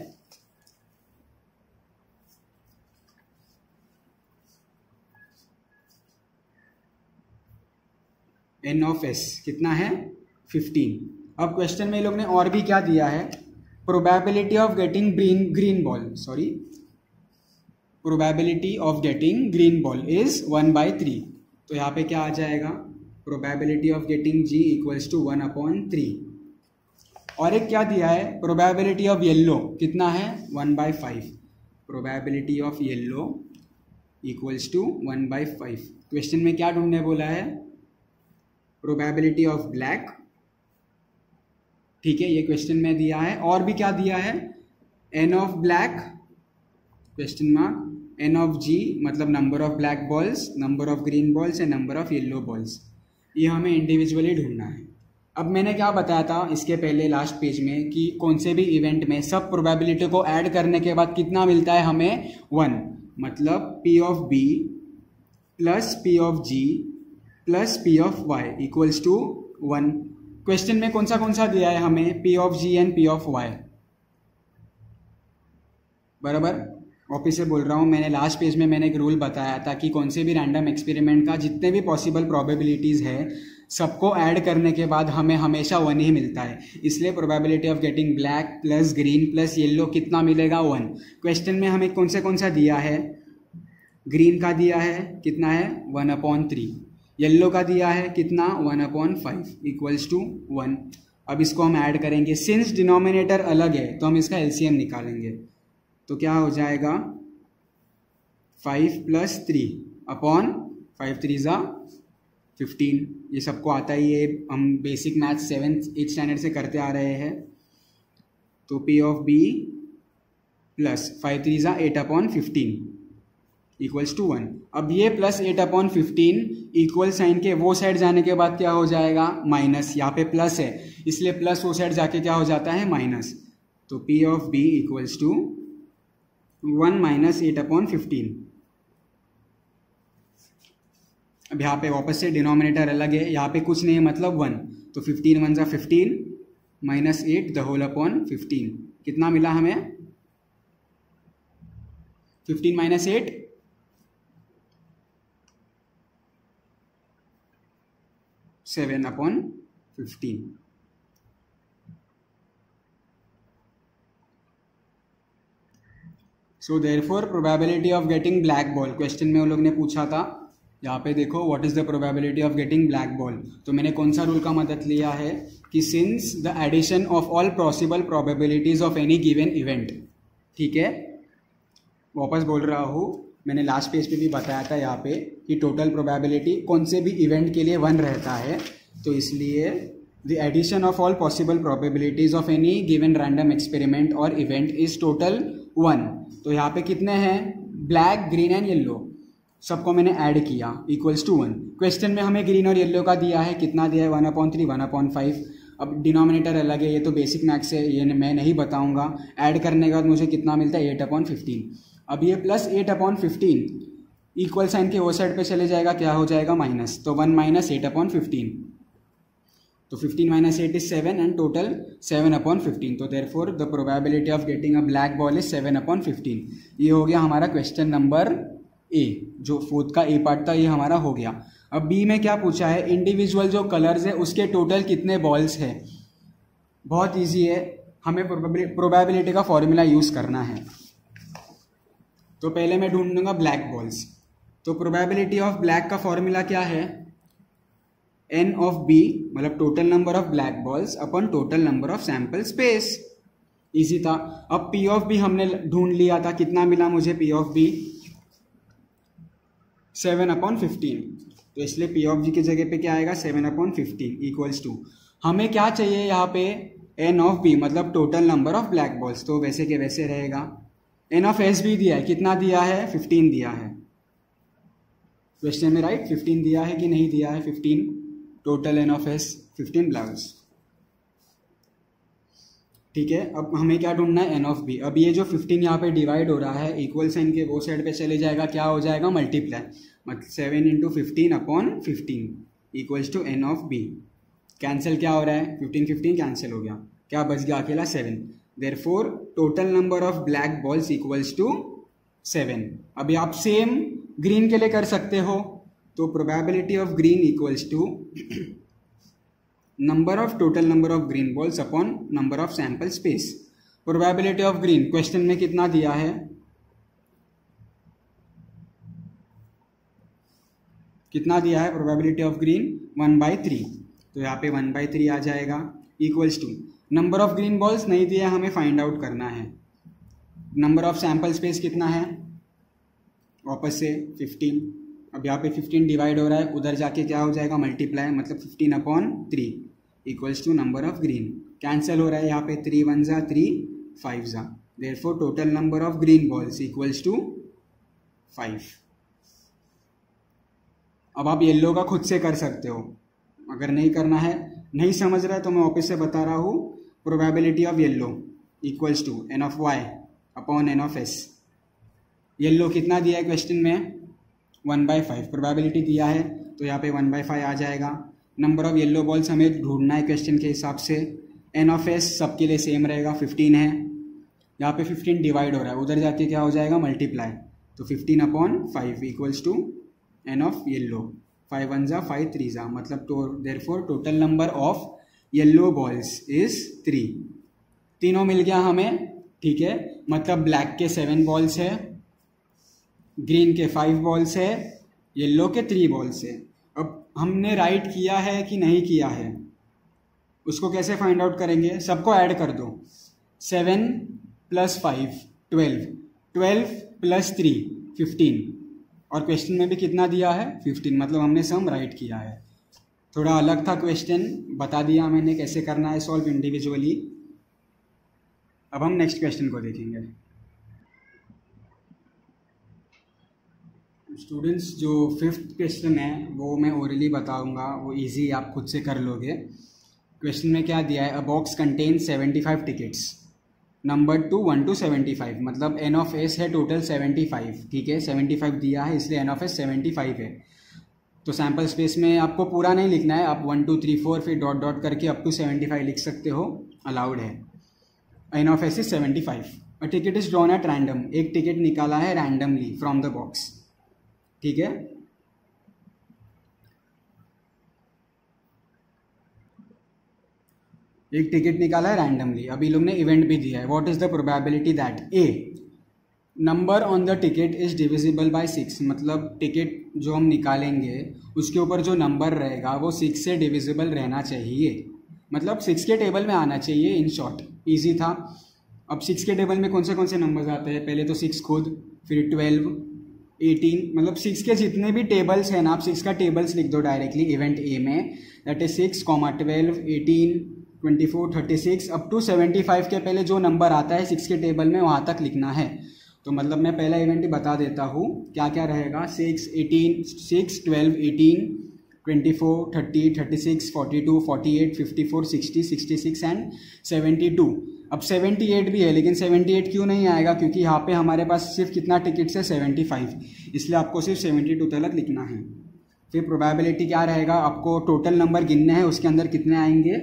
एन ऑफ एस कितना है 15। अब क्वेश्चन में ये लोग ने और भी क्या दिया है, probability of getting green ball, sorry probability of getting green ball is 1/3। तो यहाँ पे क्या आ जाएगा, probability of getting g equals to 1/3। और एक क्या दिया है, प्रोबेबिलिटी ऑफ येल्लो कितना है 1/5। Probability of yellow equals to 1/5। Question में क्या ढूंढने बोला है, प्रोबेबिलिटी ऑफ ब्लैक। ठीक है, ये क्वेश्चन में दिया है। और भी क्या दिया है, N of black question mark, N of G मतलब number of black balls, number of green balls and number of yellow balls. ये हमें इंडिविजुअली ढूंढना है। अब मैंने क्या बताया था इसके पहले लास्ट पेज में कि कौन से भी इवेंट में सब प्रोबेबिलिटी को ऐड करने के बाद कितना मिलता है हमें 1, मतलब P of B plus P of G plus P of Y equals to 1। Question में कौन सा दिया है हमें, P of G and P of Y, बराबर। वापिस से बोल रहा हूँ, मैंने लास्ट पेज में मैंने एक रूल बताया था कि कौन से भी रैंडम एक्सपेरिमेंट का जितने भी पॉसिबल प्रोबेबिलिटीज़ है सबको ऐड करने के बाद हमें हमेशा 1 ही मिलता है। इसलिए probability of getting black plus green plus yellow कितना मिलेगा, 1। क्वेश्चन में हमें कौन सा दिया है, ग्रीन का दिया है कितना है 1/3, येलो का दिया है कितना 1/5 इक्वल्स टू 1। अब इसको हम ऐड करेंगे, सिंस डिनोमिनेटर अलग है तो हम इसका एलसीएम निकालेंगे, तो क्या हो जाएगा 5 + 3 अपॉन 5 3 ज़ा 15। ये सबको आता ही है, हम basic math 7th 8th standard से करते आ रहे हैं। तो P ऑफ B प्लस 5 3 ज़ा 8/15 इक्वल्स टू 1। अब ये प्लस 8/15 इक्वल साइन के वो साइड जाने के बाद क्या हो जाएगा माइनस, यहाँ पे प्लस है इसलिए प्लस वो साइड जाके क्या हो जाता है माइनस। तो P of B equals to 1 - 8/15। अब यहाँ पे वापस से डिनोमिनेटर अलग है, यहाँ पे कुछ नहीं है मतलब 1, तो 15 1 = 15 - 8 द होल अपॉन 15 कितना मिला हमें 15 - 8 7/15। So therefore probability of getting black ball, question में वो लोग ने पूछा था, यहाँ पे देखो what is the probability of getting black ball. तो मैंने कौन सा रूल का मदद लिया है कि since the addition of all possible probabilities of any given event, ठीक है। वापस बोल रहा हूँ, मैंने लास्ट पेज पे भी बताया था यहाँ पे कि टोटल प्रोबेबिलिटी कौन से भी इवेंट के लिए 1 रहता है, तो इसलिए the addition of all possible probabilities of any given random experiment और इवेंट इज टोटल 1। तो यहाँ पे कितने हैं, ब्लैक ग्रीन एंड येलो, सबको मैंने ऐड किया इक्वल्स टू 1। क्वेश्चन में हमें ग्रीन और येलो का दिया है, कितना दिया है 1/3 1/5। अब डिनोमिनेटर अलग है, ये तो बेसिक मैथ्स है, ये मैं नहीं बताऊंगा। ऐड करने के बाद मुझे कितना मिलता है 8/15। अब ये प्लस 8/15 इक्वल साइन के वो साइड पे चले जाएगा, क्या हो जाएगा माइनस, तो 1 - 8/15। तो 15 - 8 is 7 एंड टोटल 7/15। तो therefore the probability of getting a black ball is 7/15। ये हो गया हमारा क्वेश्चन नंबर ए, जो 4th का ए पार्ट था ये हमारा हो गया। अब बी में क्या पूछा है, इंडिविजुअल जो कलर्स है उसके टोटल कितने बॉल्स है। बहुत इजी है, हमें प्रोबेबिलिटी का फॉर्मूला यूज करना है। तो पहले मैं ढूंढूंगा ब्लैक बॉल्स, तो प्रोबेबिलिटी ऑफ ब्लैक का फॉर्मूला क्या है, n ऑफ b मतलब total number of black balls upon total number of sample space. Easy था। अब p ऑफ b हमने ढूंढ लिया था, कितना मिला मुझे p ऑफ b 7/15। तो इसलिए p ऑफ g की जगह पे क्या आएगा 7/15 इक्वल्स टू, हमें क्या चाहिए यहाँ पे n ऑफ b मतलब total number of black balls, तो वैसे के वैसे रहेगा। n ऑफ s भी दिया है, कितना दिया है 15 दिया है क्वेश्चन में, राइट। 15 दिया है कि नहीं दिया है, 15 total n of s 15 blacks, ठीक है। अब हमें क्या ढूंढना है n ऑफ b। अब ये जो 15 यहाँ पे डिवाइड हो रहा है इक्वल साइन के वो साइड पे चले जाएगा, क्या हो जाएगा मल्टीप्लाई, मतलब 7 × 15/15 equals to n of b। Cancel क्या हो रहा है 15 15 कैंसिल हो गया, क्या बच गया अकेला 7। Therefore total number of black balls equals to 7। अभी आप सेम ग्रीन के लिए कर सकते हो, तो probability of green equals to number of total number of green balls upon number of sample space. Probability of green question में कितना दिया है, कितना दिया है प्रोबेबिलिटी ऑफ ग्रीन 1/3, तो यहाँ पे 1/3 आ जाएगा equals to number of green balls नहीं दिया, हमें फाइंड आउट करना है। नंबर ऑफ सैंपल स्पेस कितना है, वापस से 15। अब यहाँ पे 15 डिवाइड हो रहा है, उधर जाके क्या हो जाएगा मल्टीप्लाई, मतलब 15/3 equals to number of green. Cancel हो रहा है यहाँ पे 3 1 ज़ा 3 5 ज़ा, therefore total number of green balls equals to 5। अब आप येलो का खुद से कर सकते हो, अगर नहीं करना है नहीं समझ रहा है तो मैं वापस से बता रहा हूँ, probability of yellow equals to N of Y upon N of S. Yellow कितना दिया है क्वेश्चन में, 1/5 प्रोबेबिलिटी दिया है तो यहाँ पे 1/5 आ जाएगा। नंबर ऑफ येलो बॉल्स हमें ढूंढना है क्वेश्चन के हिसाब से। एन ऑफ एस सबके लिए सेम रहेगा, 15 है। यहाँ पे 15 डिवाइड हो रहा है, उधर जाके क्या हो जाएगा, मल्टीप्लाई। तो 15/5 equals to N of yellow, 5 1 जा 5 3 जा, मतलब therefore total number of yellow balls is 3। तीनों मिल गया हमें, ठीक है। मतलब ब्लैक के 7 बॉल्स है, ग्रीन के 5 बॉल्स है, येलो के 3 बॉल्स है। अब हमने राइट किया है कि नहीं किया है उसको कैसे फाइंड आउट करेंगे, सबको ऐड कर दो। 7 + 5 12, 12 + 3 15, और क्वेश्चन में भी कितना दिया है 15, मतलब हमने सम राइट किया है। थोड़ा अलग था क्वेश्चन, बता दिया मैंने कैसे करना है सॉल्व इंडिविजुअली। अब हम नेक्स्ट क्वेश्चन को देखेंगे। स्टूडेंट्स, जो 5th क्वेश्चन है वो मैं ओरली बताऊंगा, वो इजी आप खुद से कर लोगे। क्वेश्चन में क्या दिया है, अ box contain 75 tickets number two 1 to 75, मतलब एन ऑफ एस है टोटल 75, ठीक है। 75 दिया है इसलिए एन ऑफ एस 75 है। तो सैम्पल स्पेस में आपको पूरा नहीं लिखना है, आप 1 2 3 4 फिर डॉट डॉट करके अप टू 75 लिख सकते हो, अलाउड है। N of S is 75। A ticket is drawn at random, एक टिकट निकाला है रैंडमली फ्रॉम द बॉक्स, ठीक है। एक टिकट निकाला है रैंडमली। अभी लोग ने इवेंट भी दिया है, what is the probability that A number on the ticket is divisible by 6, मतलब टिकट जो हम निकालेंगे उसके ऊपर जो नंबर रहेगा वो 6 से डिविजिबल रहना चाहिए, मतलब 6 के टेबल में आना चाहिए। इन शॉर्ट ईजी था। अब 6 के टेबल में कौन से नंबर्स आते हैं, पहले तो 6 खुद, फिर 12 18, मतलब 6 के जितने भी टेबल्स हैं ना, आप 6 का टेबल्स लिख दो डायरेक्टली इवेंट ए में, दैट इज 6, 12 18 24 36 अप टू 75 के पहले जो नंबर आता है 6 के टेबल में वहाँ तक लिखना है। तो मतलब मैं पहला इवेंट ही बता देता हूँ क्या क्या रहेगा। 6 18 6 12 18 24 30 36 42 48 54 60 66 एंड 72। अब 78 भी है, लेकिन 78 क्यों नहीं आएगा, क्योंकि यहाँ पे हमारे पास सिर्फ कितना टिकट्स है 75, इसलिए आपको सिर्फ 72 तक लिखना है। फिर प्रोबेबिलिटी क्या रहेगा, आपको टोटल नंबर गिनने हैं, उसके अंदर कितने आएंगे,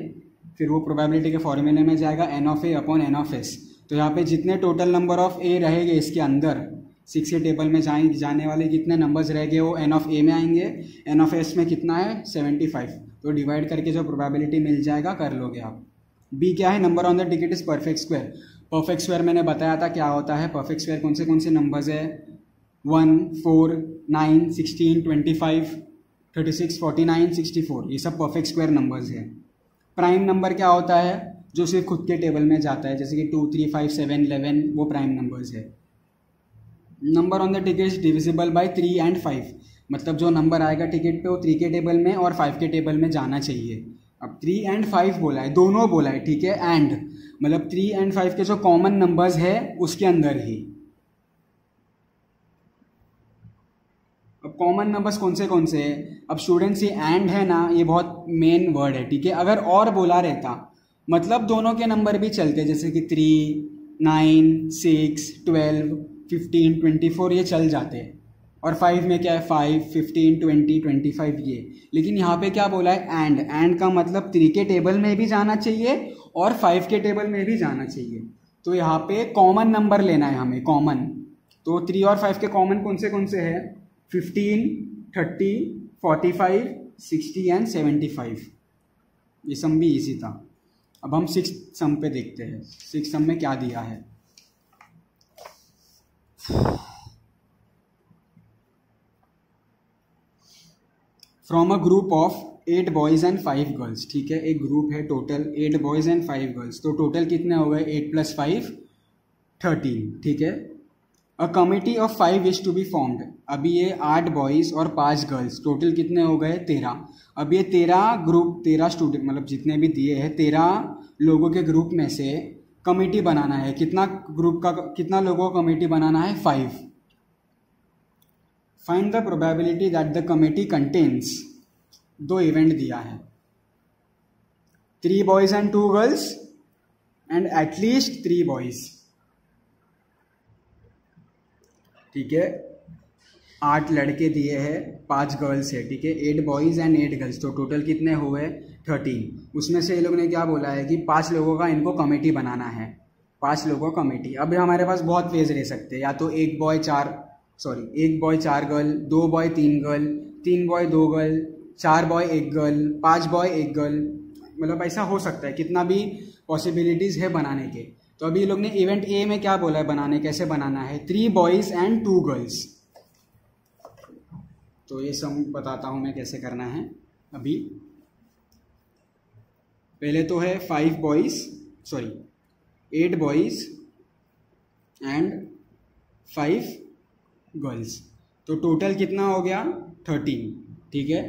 फिर वो प्रोबेबिलिटी के फॉर्मूले में जाएगा N of A upon N of S. तो यहाँ पे जितने टोटल नंबर ऑफ ए रहेंगे इसके अंदर 6 के टेबल में जाने वाले जितने नंबर्स रहेंगे वो एन ऑफ ए में आएंगे। एन ऑफ एस में कितना है 75, तो डिवाइड करके जो प्रोबेबिलिटी मिल जाएगा कर लोगे आप। बी क्या है, number on the ticket is perfect square. Perfect square मैंने बताया था क्या होता है। परफेक्ट स्क्वायर कौन से नंबर्स है, 1 4 9 16 25 36 49 64, ये सब परफेक्ट स्क्वायर नंबर्स है। प्राइम नंबर क्या होता है, जो सिर्फ खुद के टेबल में जाता है, जैसे कि 2 3 5 7 11, वो प्राइम नंबर्स है। Number on the ticket is divisible by 3 and 5, मतलब जो नंबर आएगा टिकट पे वो 3 के टेबल में और 5 के टेबल में जाना चाहिए। अब 3 and 5 बोला है, दोनों बोला है, ठीक है। एंड मतलब 3 and 5 के जो कॉमन नंबर्स है उसके अंदर ही। अब कॉमन नंबर्स कौन से हैं, अब स्टूडेंट्स ये एंड है ना, ये बहुत मेन वर्ड है, ठीक है। अगर और बोला रहता मतलब दोनों के नंबर भी चलते, जैसे कि 3 9 6 12 15 24 ये चल जाते हैं, और 5 में क्या है 5 15 20 25 ये। लेकिन यहाँ पे क्या बोला है एंड का मतलब 3 के टेबल में भी जाना चाहिए और 5 के टेबल में भी जाना चाहिए। तो यहाँ पे कॉमन नंबर लेना है हमें, कॉमन। तो 3 और 5 के कॉमन कौन से है, 15 30 45 60 एंड 75। ये सम भी इजी था। अब हम 6th सम पे देखते हैं, 6th सम में क्या दिया है। From a group of 8 boys and 5 girls, ठीक है। एक ग्रुप है टोटल 8 बॉयज एंड 5 गर्ल्स, तो टोटल कितने हो गए 8 + 5 13, ठीक है। A committee of 5 is to be formed, अभी ये 8 बॉयज़ और 5 गर्ल्स, टोटल कितने हो गए 13। अब ये 13 स्टूडेंट, मतलब जितने भी दिए हैं 13 लोगों के ग्रुप में से कमेटी बनाना है। कितना लोगों को कमेटी बनाना है 5। Find the probability that the committee contains, 2 event दिया है। 3 boys and 2 girls and at least 3 boys. ठीक है, 8 लड़के दिए हैं, 5 गर्ल्स है। ठीक है, 8 बॉयज एंड 8 गर्ल्स, तो टोटल कितने हुए 13। उसमें से ये लोग ने क्या बोला है कि 5 लोगों का इनको कमेटी बनाना है, 5 लोगों का कमेटी। अब हमारे पास बहुत वेज रह सकते हैं, या तो एक boy 4 girl, 2 boy 3 girl, 3 boy 2 girl, 4 boy 1 girl, 5 boy 1 girl, मतलब ऐसा हो सकता है, कितना भी पॉसिबिलिटीज़ है बनाने के। तो अभी ये लोग ने इवेंट ए में क्या बोला है बनाने, कैसे बनाना है, 3 बॉयज एंड 2 गर्ल्स। तो ये सब बताता हूँ मैं कैसे करना है। अभी पहले तो है 8 बॉयज एंड 5 गर्ल्स, तो टोटल कितना हो गया 13। ठीक है,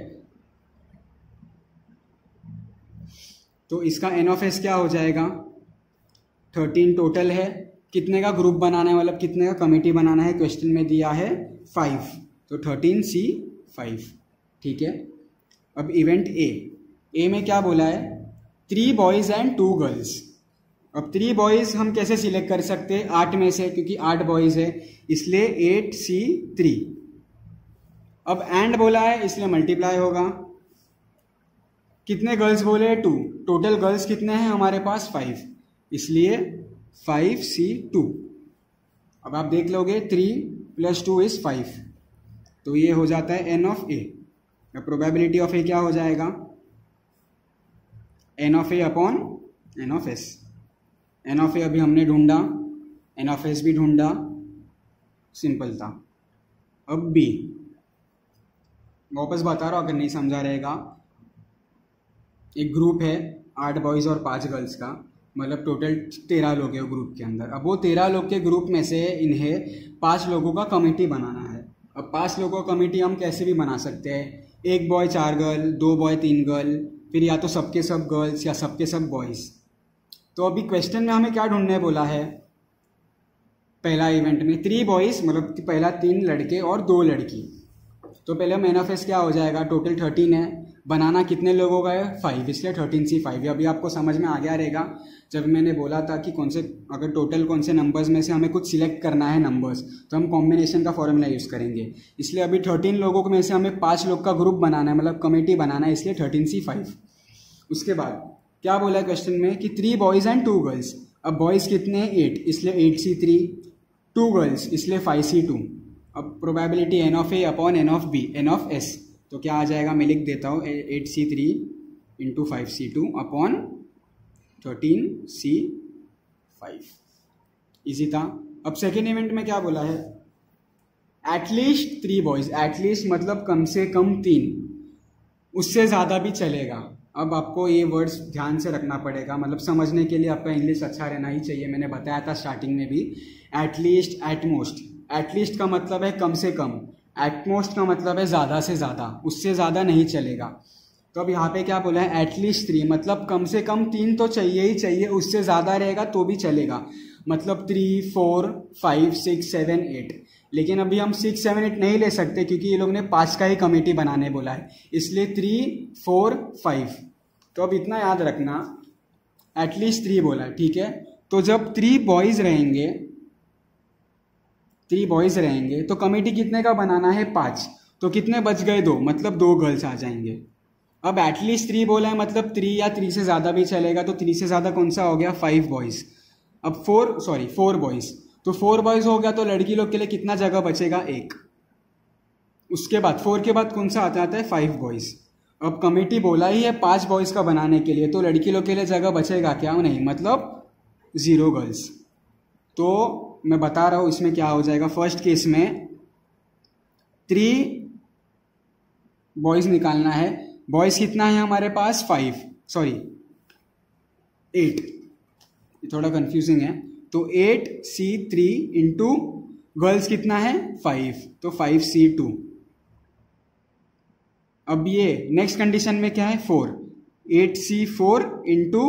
तो इसका एन ऑफ एस क्या हो जाएगा, 13 टोटल है। कितने का ग्रुप बनाना है, मतलब कितने का कमेटी बनाना है, क्वेश्चन में दिया है 5, तो 13C5। ठीक है, अब इवेंट ए में क्या बोला है, 3 बॉयज एंड 2 गर्ल्स। अब 3 बॉयज हम कैसे सिलेक्ट कर सकते हैं, 8 में से, क्योंकि 8 बॉयज है इसलिए 8C3। अब एंड बोला है इसलिए मल्टीप्लाई होगा। कितने गर्ल्स बोले 2, टोटल गर्ल्स कितने हैं हमारे पास 5, इसलिए 5C2। अब आप देख लोगे 3 + 2 = 5, तो ये हो जाता है N of A. Probability of A क्या हो जाएगा, N of A upon N of S. N of A अभी हमने ढूंढा, एन ऑफ एस भी ढूंढा, सिंपल था। अब बी, वापस बता रहा हूँ अगर नहीं समझा रहेगा। एक ग्रुप है 8 बॉयज़ और 5 गर्ल्स का, मतलब टोटल 13 लोग हैं ग्रुप के अंदर। अब वो 13 लोग के ग्रुप में से इन्हें 5 लोगों का कमेटी बनाना है। अब 5 लोगों का कमेटी हम कैसे भी बना सकते हैं, 1 बॉय 4 गर्ल, 2 बॉय 3 गर्ल, फिर या तो सबके सब गर्ल्स या सबके सब बॉयज़। तो अभी क्वेश्चन में हमें क्या ढूंढने बोला है, पहला इवेंट में 3 बॉयज़, मतलब पहला 3 लड़के और 2 लड़की। तो पहले हम एन ऑफ एस क्या हो जाएगा, टोटल 13 है, बनाना कितने लोगों का है 5, इसलिए 13C5। अभी आपको समझ में आ गया रहेगा जब मैंने बोला था कि अगर टोटल कौन से नंबर्स में से हमें कुछ सिलेक्ट करना है नंबर्स, तो हम कॉम्बिनेशन का फॉर्मूला यूज़ करेंगे। इसलिए अभी 13 लोगों में से हमें 5 लोग का ग्रुप बनाना है, मतलब कमेटी बनाना है, इसलिए 13C5। उसके बाद क्या बोला है क्वेश्चन में कि 3 बॉयज़ एंड 2 गर्ल्स। अब बॉयज़ कितने हैं 8, इसलिए 8C3, 2 गर्ल्स इसलिए 5C2। अब probability N of A upon N of B, N of S, तो क्या आ जाएगा, मैं लिख देता हूँ 8C3 × 5C2 upon 13C5। Easy था। अब सेकेंड इवेंट में क्या बोला है, एटलीस्ट 3 बॉयज़, एटलीस्ट मतलब कम से कम 3, उससे ज़्यादा भी चलेगा। अब आपको ये वर्ड्स ध्यान से रखना पड़ेगा, मतलब समझने के लिए आपका इंग्लिश अच्छा रहना ही चाहिए। मैंने बताया था स्टार्टिंग में भी, एटलीस्ट, एटमोस्ट। एटलीस्ट का मतलब है कम से कम, एटमोस्ट का मतलब है ज़्यादा से ज़्यादा, उससे ज़्यादा नहीं चलेगा। तो अब यहाँ पे क्या बोला है, एटलीस्ट 3 मतलब कम से कम 3 तो चाहिए ही चाहिए, उससे ज़्यादा रहेगा तो भी चलेगा, मतलब 3, 4, 5, 6, 7, 8। लेकिन अभी हम 6, 7, 8 नहीं ले सकते क्योंकि ये लोग ने 5 का ही कमेटी बनाने बोला है, इसलिए 3, 4, 5। तो अब इतना याद रखना, एटलीस्ट 3 बोला है, ठीक है। तो जब 3 बॉयज़ रहेंगे तो कमेटी कितने का बनाना है 5, तो कितने बच गए 2, मतलब 2 गर्ल्स आ जाएंगे। अब एटलीस्ट 3 बोला है मतलब 3 या 3 से ज़्यादा भी चलेगा, तो 3 से ज़्यादा कौन सा हो गया, 5 बॉयज़। अब 4 बॉयज़, तो 4 बॉयज़ हो गया, तो लड़की लोग के लिए कितना जगह बचेगा, 1। उसके बाद 4 के बाद कौन सा आता है 5 बॉयज़। अब कमेटी बोला ही है 5 बॉयज़ का बनाने के लिए, तो लड़की लोग के लिए जगह बचेगा क्या, नहीं, मतलब 0 गर्ल्स। तो मैं बता रहा हूँ इसमें क्या हो जाएगा। फर्स्ट केस में 3 बॉयज़ निकालना है, बॉयज़ कितना है हमारे पास 8, थोड़ा कंफ्यूजिंग है। तो 8C3 इंटू गर्ल्स कितना है 5, तो 5C2। अब ये नेक्स्ट कंडीशन में क्या है 4, 8C4 into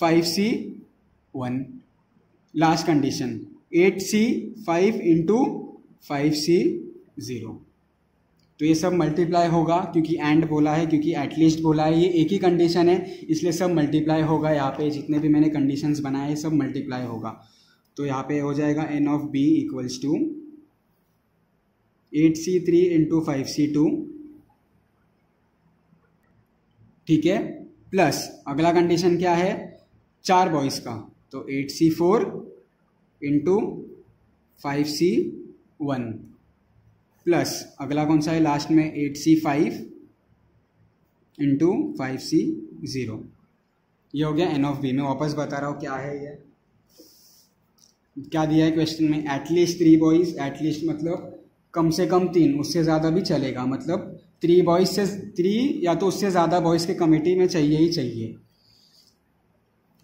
5C1। Last condition 8C5 into 5C0। तो तो ये सब मल्टीप्लाई होगा, क्योंकि एंड बोला है, क्योंकि एटलीस्ट बोला है, ये एक ही कंडीशन है इसलिए सब मल्टीप्लाई होगा। यहाँ पे जितने भी मैंने कंडीशंस बनाए हैं सब मल्टीप्लाई होगा। तो यहाँ पे हो जाएगा n of b equals to 8c3 into 5c2, ठीक है, प्लस अगला कंडीशन क्या है, 4 बॉयज़ का, तो 8c4 इंटू 5c1, प्लस अगला कौन सा है लास्ट में 8c5 इंटू 5c0। ये हो गया n ऑफ b। मैं वापस बता रहा हूँ क्या है ये, क्या दिया है क्वेश्चन में, एटलीस्ट 3 बॉयज़, एटलीस्ट मतलब कम से कम 3, उससे ज़्यादा भी चलेगा, मतलब 3 बॉयज़ से 3 या तो उससे ज़्यादा बॉयज़ के कमेटी में चाहिए ही चाहिए।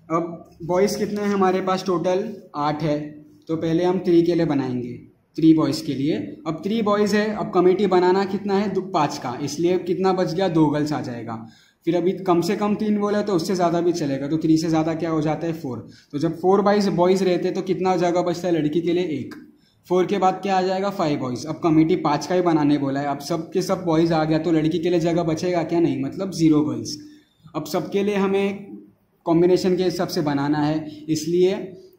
अब बॉयज़ कितने हैं हमारे पास, टोटल 8 है, तो पहले हम 3 के लिए बनाएंगे, 3 बॉयज़ के लिए। अब 3 बॉयज़ है, अब कमेटी बनाना कितना है 5 का, इसलिए कितना बच गया, 2 गर्ल्स आ जाएगा। फिर अभी कम से कम 3 बोला तो उससे ज़्यादा भी चलेगा, तो 3 से ज़्यादा क्या हो जाता है 4। तो जब 4 बॉयज़ रहते हैं तो कितना जगह बचता है लड़की के लिए 1। 4 के बाद क्या आ जाएगा 5 बॉयज़। अब कमेटी 5 का ही बनाने बोला है, अब सब के सब बॉयज़ आ गया तो लड़की के लिए जगह बचेगा क्या, नहीं, मतलब 0 गर्ल्स। अब सबके लिए हमें कॉम्बिनेशन के हिसाब से बनाना है, इसलिए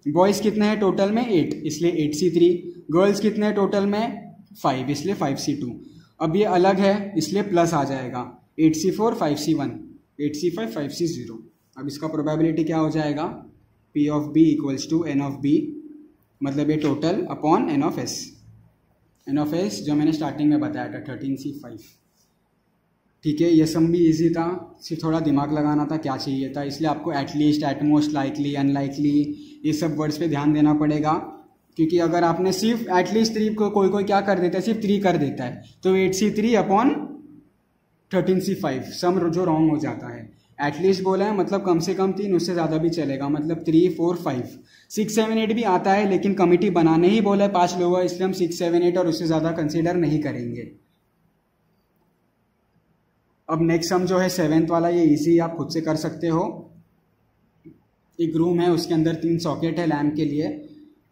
बॉयज़ कितने हैं टोटल में 8, इसलिए 8c3, गर्ल्स कितने हैं टोटल में 5, इसलिए 5c2। अब ये अलग है इसलिए प्लस आ जाएगा, 8c4 5c1, 8c5 5c0। अब इसका प्रोबेबिलिटी क्या हो जाएगा, p of b equals to n of b, मतलब ये total upon n of s। n of s जो मैंने स्टार्टिंग में बताया था 13c5, ठीक है। ये सम भी इजी था, सिर्फ थोड़ा दिमाग लगाना था क्या चाहिए था, इसलिए आपको एटलीस्ट, एटमोस्ट, लाइकली, अनलाइकली ये सब वर्ड्स पे ध्यान देना पड़ेगा, क्योंकि अगर आपने सिर्फ एटलीस्ट 3 को कोई क्या कर देता है, सिर्फ 3 कर देता है, तो 8c3 अपॉन 13c5 सम जो रॉन्ग हो जाता है। एटलीस्ट बोला है मतलब कम से कम 3, उससे ज़्यादा भी चलेगा, मतलब 3 4 5 6 7 8 भी आता है, लेकिन कमिटी बनाने ही बोला है 5 लोग, इसलिए हम 6 7 8 और उससे ज़्यादा कंसिडर नहीं करेंगे। अब नेक्स्ट सम जो है 7th वाला, ये इजी आप खुद से कर सकते हो। एक रूम है, उसके अंदर 3 सॉकेट है लैम्प के लिए।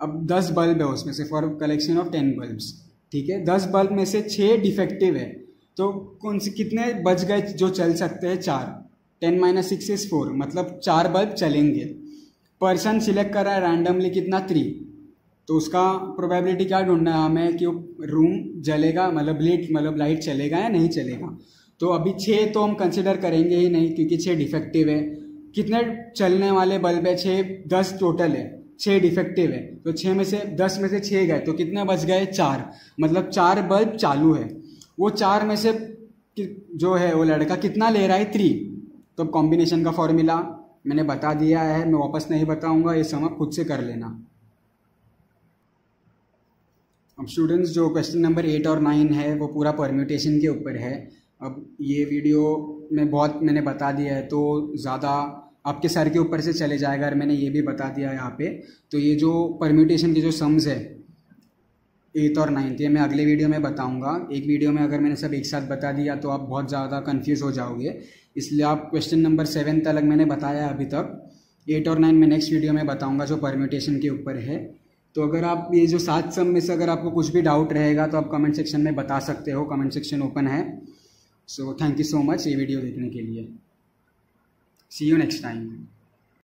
अब 10 बल्ब है उसमें से, फॉर कलेक्शन ऑफ 10 बल्ब्स, ठीक है। 10 बल्ब में से 6 डिफेक्टिव है, तो कौन से कितने बच गए जो चल सकते हैं, 4। 10 - 6 = 4, मतलब 4 बल्ब चलेंगे। पर्सन सिलेक्ट कर रहा है रैंडमली कितना 3, तो उसका प्रोबेबिलिटी क्या ढूंढना है हमें कि रूम जलेगा, मतलब लाइट चलेगा या नहीं चलेगा। तो अभी 6 तो हम कंसिडर करेंगे ही नहीं, क्योंकि 6 डिफेक्टिव है। कितने चलने वाले बल्ब है, 6, 10 टोटल है, 6 डिफेक्टिव है, तो 6 में से 10 में से 6 गए, तो कितने बच गए 4, मतलब 4 बल्ब चालू है। वो 4 में से जो है वो लड़का कितना ले रहा है 3। तो कॉम्बिनेशन का फॉर्मूला मैंने बता दिया है, मैं वापस नहीं बताऊंगा, ये सम आप खुद से कर लेना। अब स्टूडेंट्स जो क्वेश्चन नंबर 8 और 9 है वो पूरा परम्यूटेशन के ऊपर है। अब ये वीडियो में बहुत मैंने बता दिया है, तो ज़्यादा आपके सर के ऊपर से चले जाएगा, और मैंने ये भी बता दिया है यहाँ पे। तो ये जो परम्यूटेशन के जो सम्स है 8th और 9th, ये मैं अगले वीडियो में बताऊंगा। एक वीडियो में अगर मैंने सब एक साथ बता दिया तो आप बहुत ज़्यादा कंफ्यूज हो जाओगे, इसलिए आप क्वेश्चन नंबर 7 तक मैंने बताया अभी तक। 8 और 9 में नेक्स्ट वीडियो में बताऊँगा जो परम्यूटेशन के ऊपर है। तो अगर आप ये जो 7 सम में से अगर आपको कुछ भी डाउट रहेगा तो आप कमेंट सेक्शन में बता सकते हो, कमेंट सेक्शन ओपन है। So thank you so much ये वीडियो देखने के लिए। सी यू नेक्स्ट टाइम।